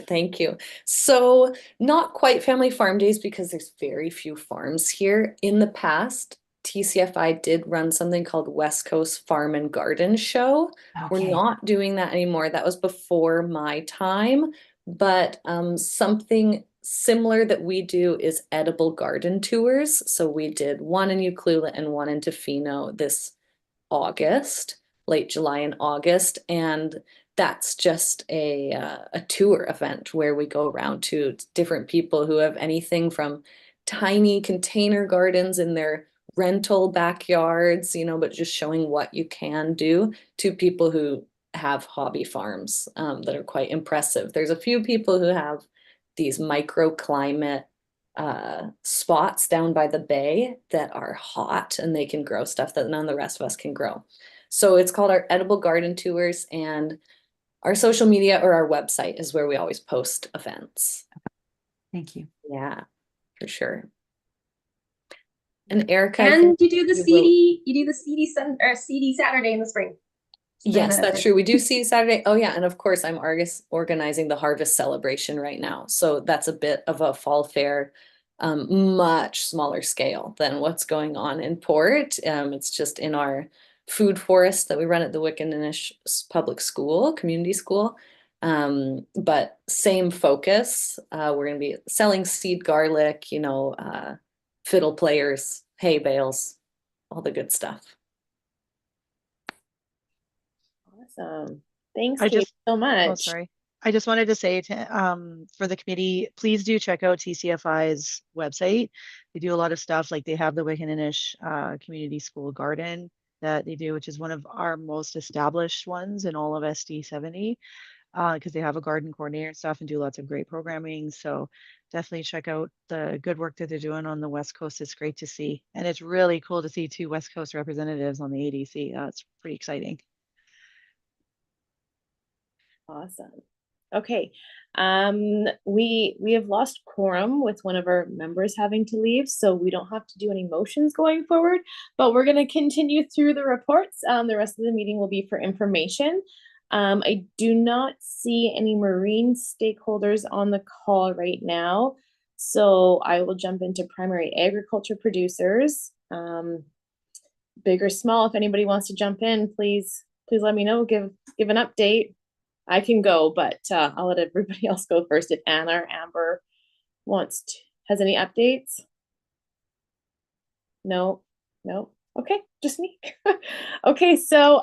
Speaker 12: Thank you. So not quite family farm days because there's very few farms here. In the past, TCFI did run something called West Coast Farm and Garden Show. We're not doing that anymore. That was before my time, but something similar that we do is edible garden tours. So we did one in Ucluelet and one in Tofino this August, late July and August, and that's just a tour event where we go around to different people who have anything from tiny container gardens in their rental backyards, but just showing what you can do, to people who have hobby farms that are quite impressive. There's a few people who have these microclimate spots down by the bay that are hot and they can grow stuff that none of the rest of us can grow. So it's called our edible garden tours, and our social media or our website is where we always post events.
Speaker 5: Thank you.
Speaker 12: Yeah, for sure. And Erica,
Speaker 7: and you do the CD Saturday in the spring.
Speaker 12: Yes, that's true. We do see Saturday. Oh yeah, and of course I'm organizing the harvest celebration right now. So that's a bit of a fall fair, much smaller scale than what's going on in Port. It's just in our food forest that we run at the Wickaninnish Public School, community school. But same focus. We're going to be selling seed garlic, fiddle players, hay bales, all the good stuff.
Speaker 1: Awesome. Thanks so much.
Speaker 3: Oh, sorry. I just wanted to say for the committee, please do check out TCFI's website. They do a lot of stuff, like they have the Wickaninnish Community School Garden that they do, which is one of our most established ones in all of SD70, because they have a garden coordinator and stuff and do lots of great programming. So definitely check out the good work that they're doing on the West Coast. It's great to see. And it's really cool to see 2 West Coast representatives on the ADC. It's pretty exciting.
Speaker 1: Awesome. Okay. We have lost quorum with one of our members having to leave, so we don't have to do any motions going forward, but we're going to continue through the reports. The rest of the meeting will be for information. I do not see any marine stakeholders on the call right now, so I will jump into primary agriculture producers. Big or small, if anybody wants to jump in, please let me know, give an update. I can go, but I'll let everybody else go first if Anna or Amber has any updates. No. Okay, just me. Okay, so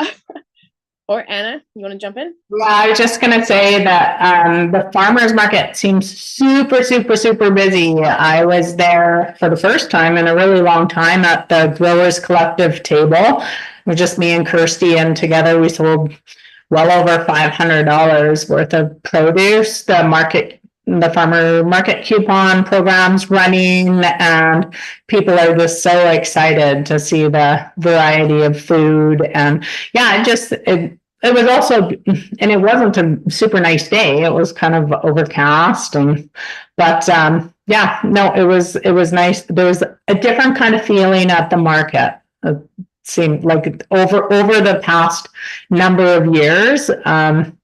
Speaker 1: or Anna, you want to jump in?
Speaker 10: Yeah, I was just going to say that the farmers market seems super, super, super busy. I was there for the first time in a really long time at the Growers Collective table. It was just me and Kirsty, and together we sold well over $500 worth of produce. The farmer market coupon program's running, and people are just so excited to see the variety of food. And yeah, it was also, and it wasn't a super nice day. It was kind of overcast but yeah, no, it was nice. There was a different kind of feeling at the market. It seemed like over the past number of years,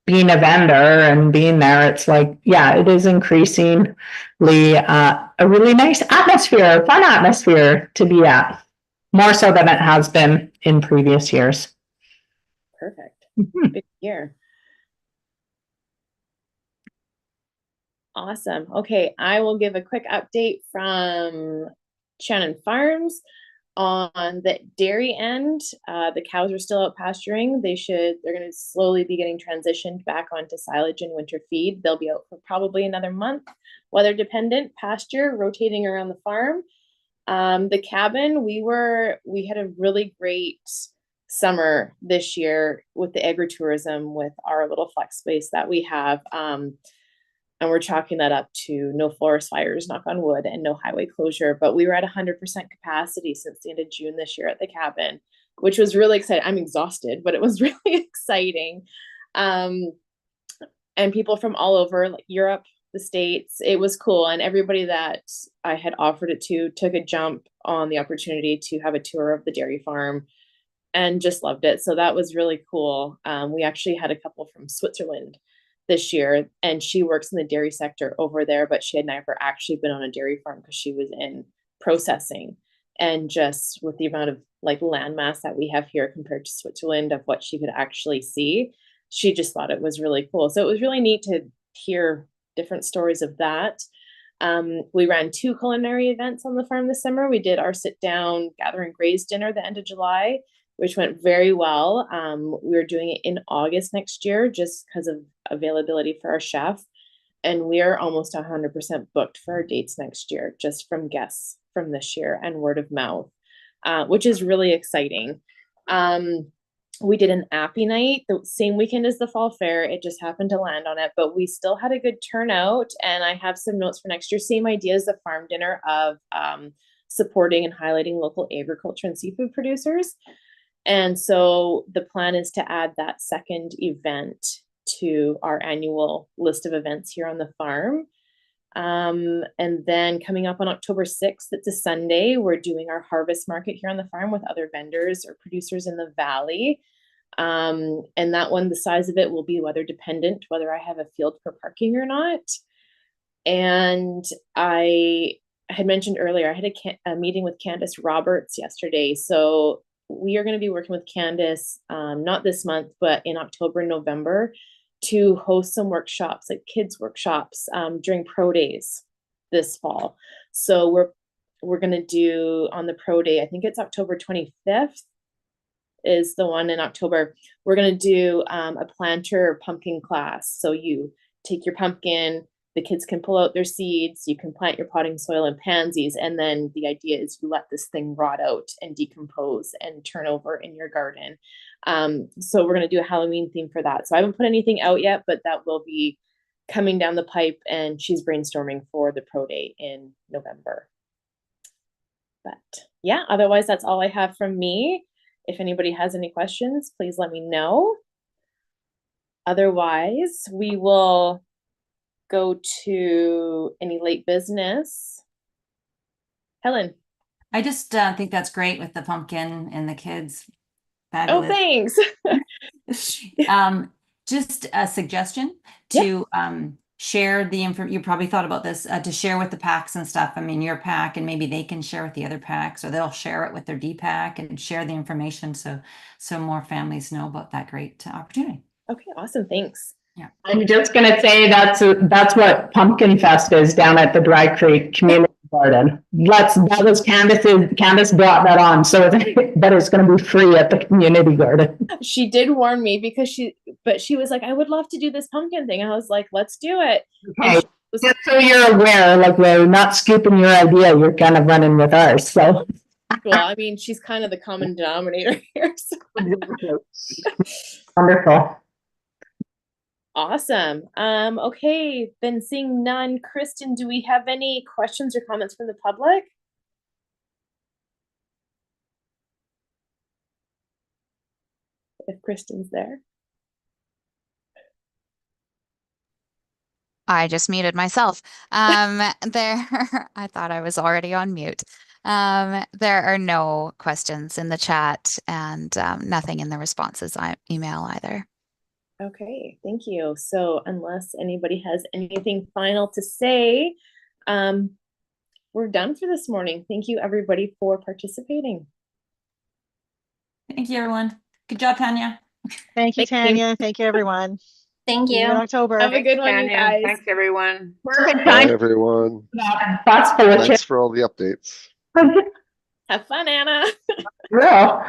Speaker 10: being a vendor and being there, it's like, yeah, it is increasingly a really nice atmosphere, fun atmosphere to be at, more so than it has been in previous years.
Speaker 1: Perfect. Good to hear. Awesome. Okay, I will give a quick update from Shannon Farms on the dairy end. The cows are still out pasturing. They're going to slowly be getting transitioned back onto silage and winter feed. They'll be out for probably another month. Weather dependent pasture rotating around the farm. The cabin, we had a really great summer this year with the agritourism, with our little flex space that we have. And we're chalking that up to no forest fires, knock on wood, and no highway closure. But we were at 100% capacity since the end of June this year at the cabin, which was really exciting. I'm exhausted, but it was really exciting. And people from all over, like Europe, the States, it was cool. And everybody that I had offered it to took a jump on the opportunity to have a tour of the dairy farm and just loved it. So that was really cool. We actually had a couple from Switzerland this year, and she works in the dairy sector over there, but she had never actually been on a dairy farm because she was in processing. And just with the amount of like landmass that we have here compared to Switzerland of what she could actually see, she just thought it was really cool. So it was really neat to hear different stories of that. We ran 2 culinary events on the farm this summer. We did our sit down gather and graze dinner the end of July, which went very well. We're doing it in August next year just because of availability for our chef. And we are almost 100% booked for our dates next year, just from guests from this year and word of mouth, which is really exciting. We did an appy night the same weekend as the fall fair. It just happened to land on it, but we still had a good turnout. And I have some notes for next year. Same idea as the farm dinner of supporting and highlighting local agriculture and seafood producers. And so the plan is to add that second event to our annual list of events here on the farm. And then coming up on October 6th, it's a Sunday, we're doing our harvest market here on the farm with other vendors or producers in the valley. And that one, the size of it will be weather dependent, whether I have a field for parking or not. And I had mentioned earlier, I had a meeting with Candace Roberts yesterday. So we are going to be working with Candace, not this month, but in October and November, to host some workshops, like kids workshops, during pro days this fall. So we're going to do on the pro day, I think it's October 25th is the one in October. We're going to do a planter pumpkin class. So you take your pumpkin, the kids can pull out their seeds, you can plant your potting soil and pansies, and then the idea is you let this thing rot out and decompose and turn over in your garden. So we're going to do a Halloween theme for that. So I haven't put anything out yet, but that will be coming down the pipe, and she's brainstorming for the pro day in November. But yeah, otherwise that's all I have from me. If anybody has any questions, please let me know. Otherwise, we will go to any late business. Helen.
Speaker 5: I just think that's great with the pumpkin and the kids. Fabulous.
Speaker 1: Oh, thanks.
Speaker 5: Just a suggestion to share the info. You probably thought about this, to share with the packs and stuff. I mean, your pack, and maybe they can share with the other packs, or they'll share it with their DPAC and share the information so more families know about that great opportunity.
Speaker 1: Okay, awesome. Thanks.
Speaker 5: Yeah.
Speaker 10: I'm just going to say that's what Pumpkin Fest is down at the Dry Creek Community Garden. Candace brought that on, so that it's going to be free at the community garden.
Speaker 1: She did warn me because she was like, I would love to do this pumpkin thing. I was like, let's do it.
Speaker 10: Okay. Just so you're aware, like, we're not scooping your idea, you're kind of running with ours. So
Speaker 1: well, I mean, she's kind of the common denominator here. So.
Speaker 10: Wonderful.
Speaker 1: Awesome. Okay, then seeing none, Kristen, do we have any questions or comments from the public? If Kristen's there.
Speaker 2: I just muted myself. There, I thought I was already on mute. There are no questions in the chat and nothing in the responses email either.
Speaker 1: Okay, thank you. So unless anybody has anything final to say, we're done for this morning. Thank you everybody for participating.
Speaker 5: Thank you, everyone. Good job, Tanya.
Speaker 3: Thank you,
Speaker 1: Thank you.
Speaker 3: Tanya. Thank you, everyone.
Speaker 9: Thank
Speaker 3: See you in
Speaker 9: you.
Speaker 3: October.
Speaker 1: Have a good one, you
Speaker 4: Tanya.
Speaker 1: guys.
Speaker 4: Thanks, everyone.
Speaker 10: Perfect
Speaker 6: Bye,
Speaker 10: time.
Speaker 6: everyone.
Speaker 10: Thoughts for the
Speaker 6: Thanks for all the updates.
Speaker 10: chair.
Speaker 1: Have fun, Anna.
Speaker 10: Real.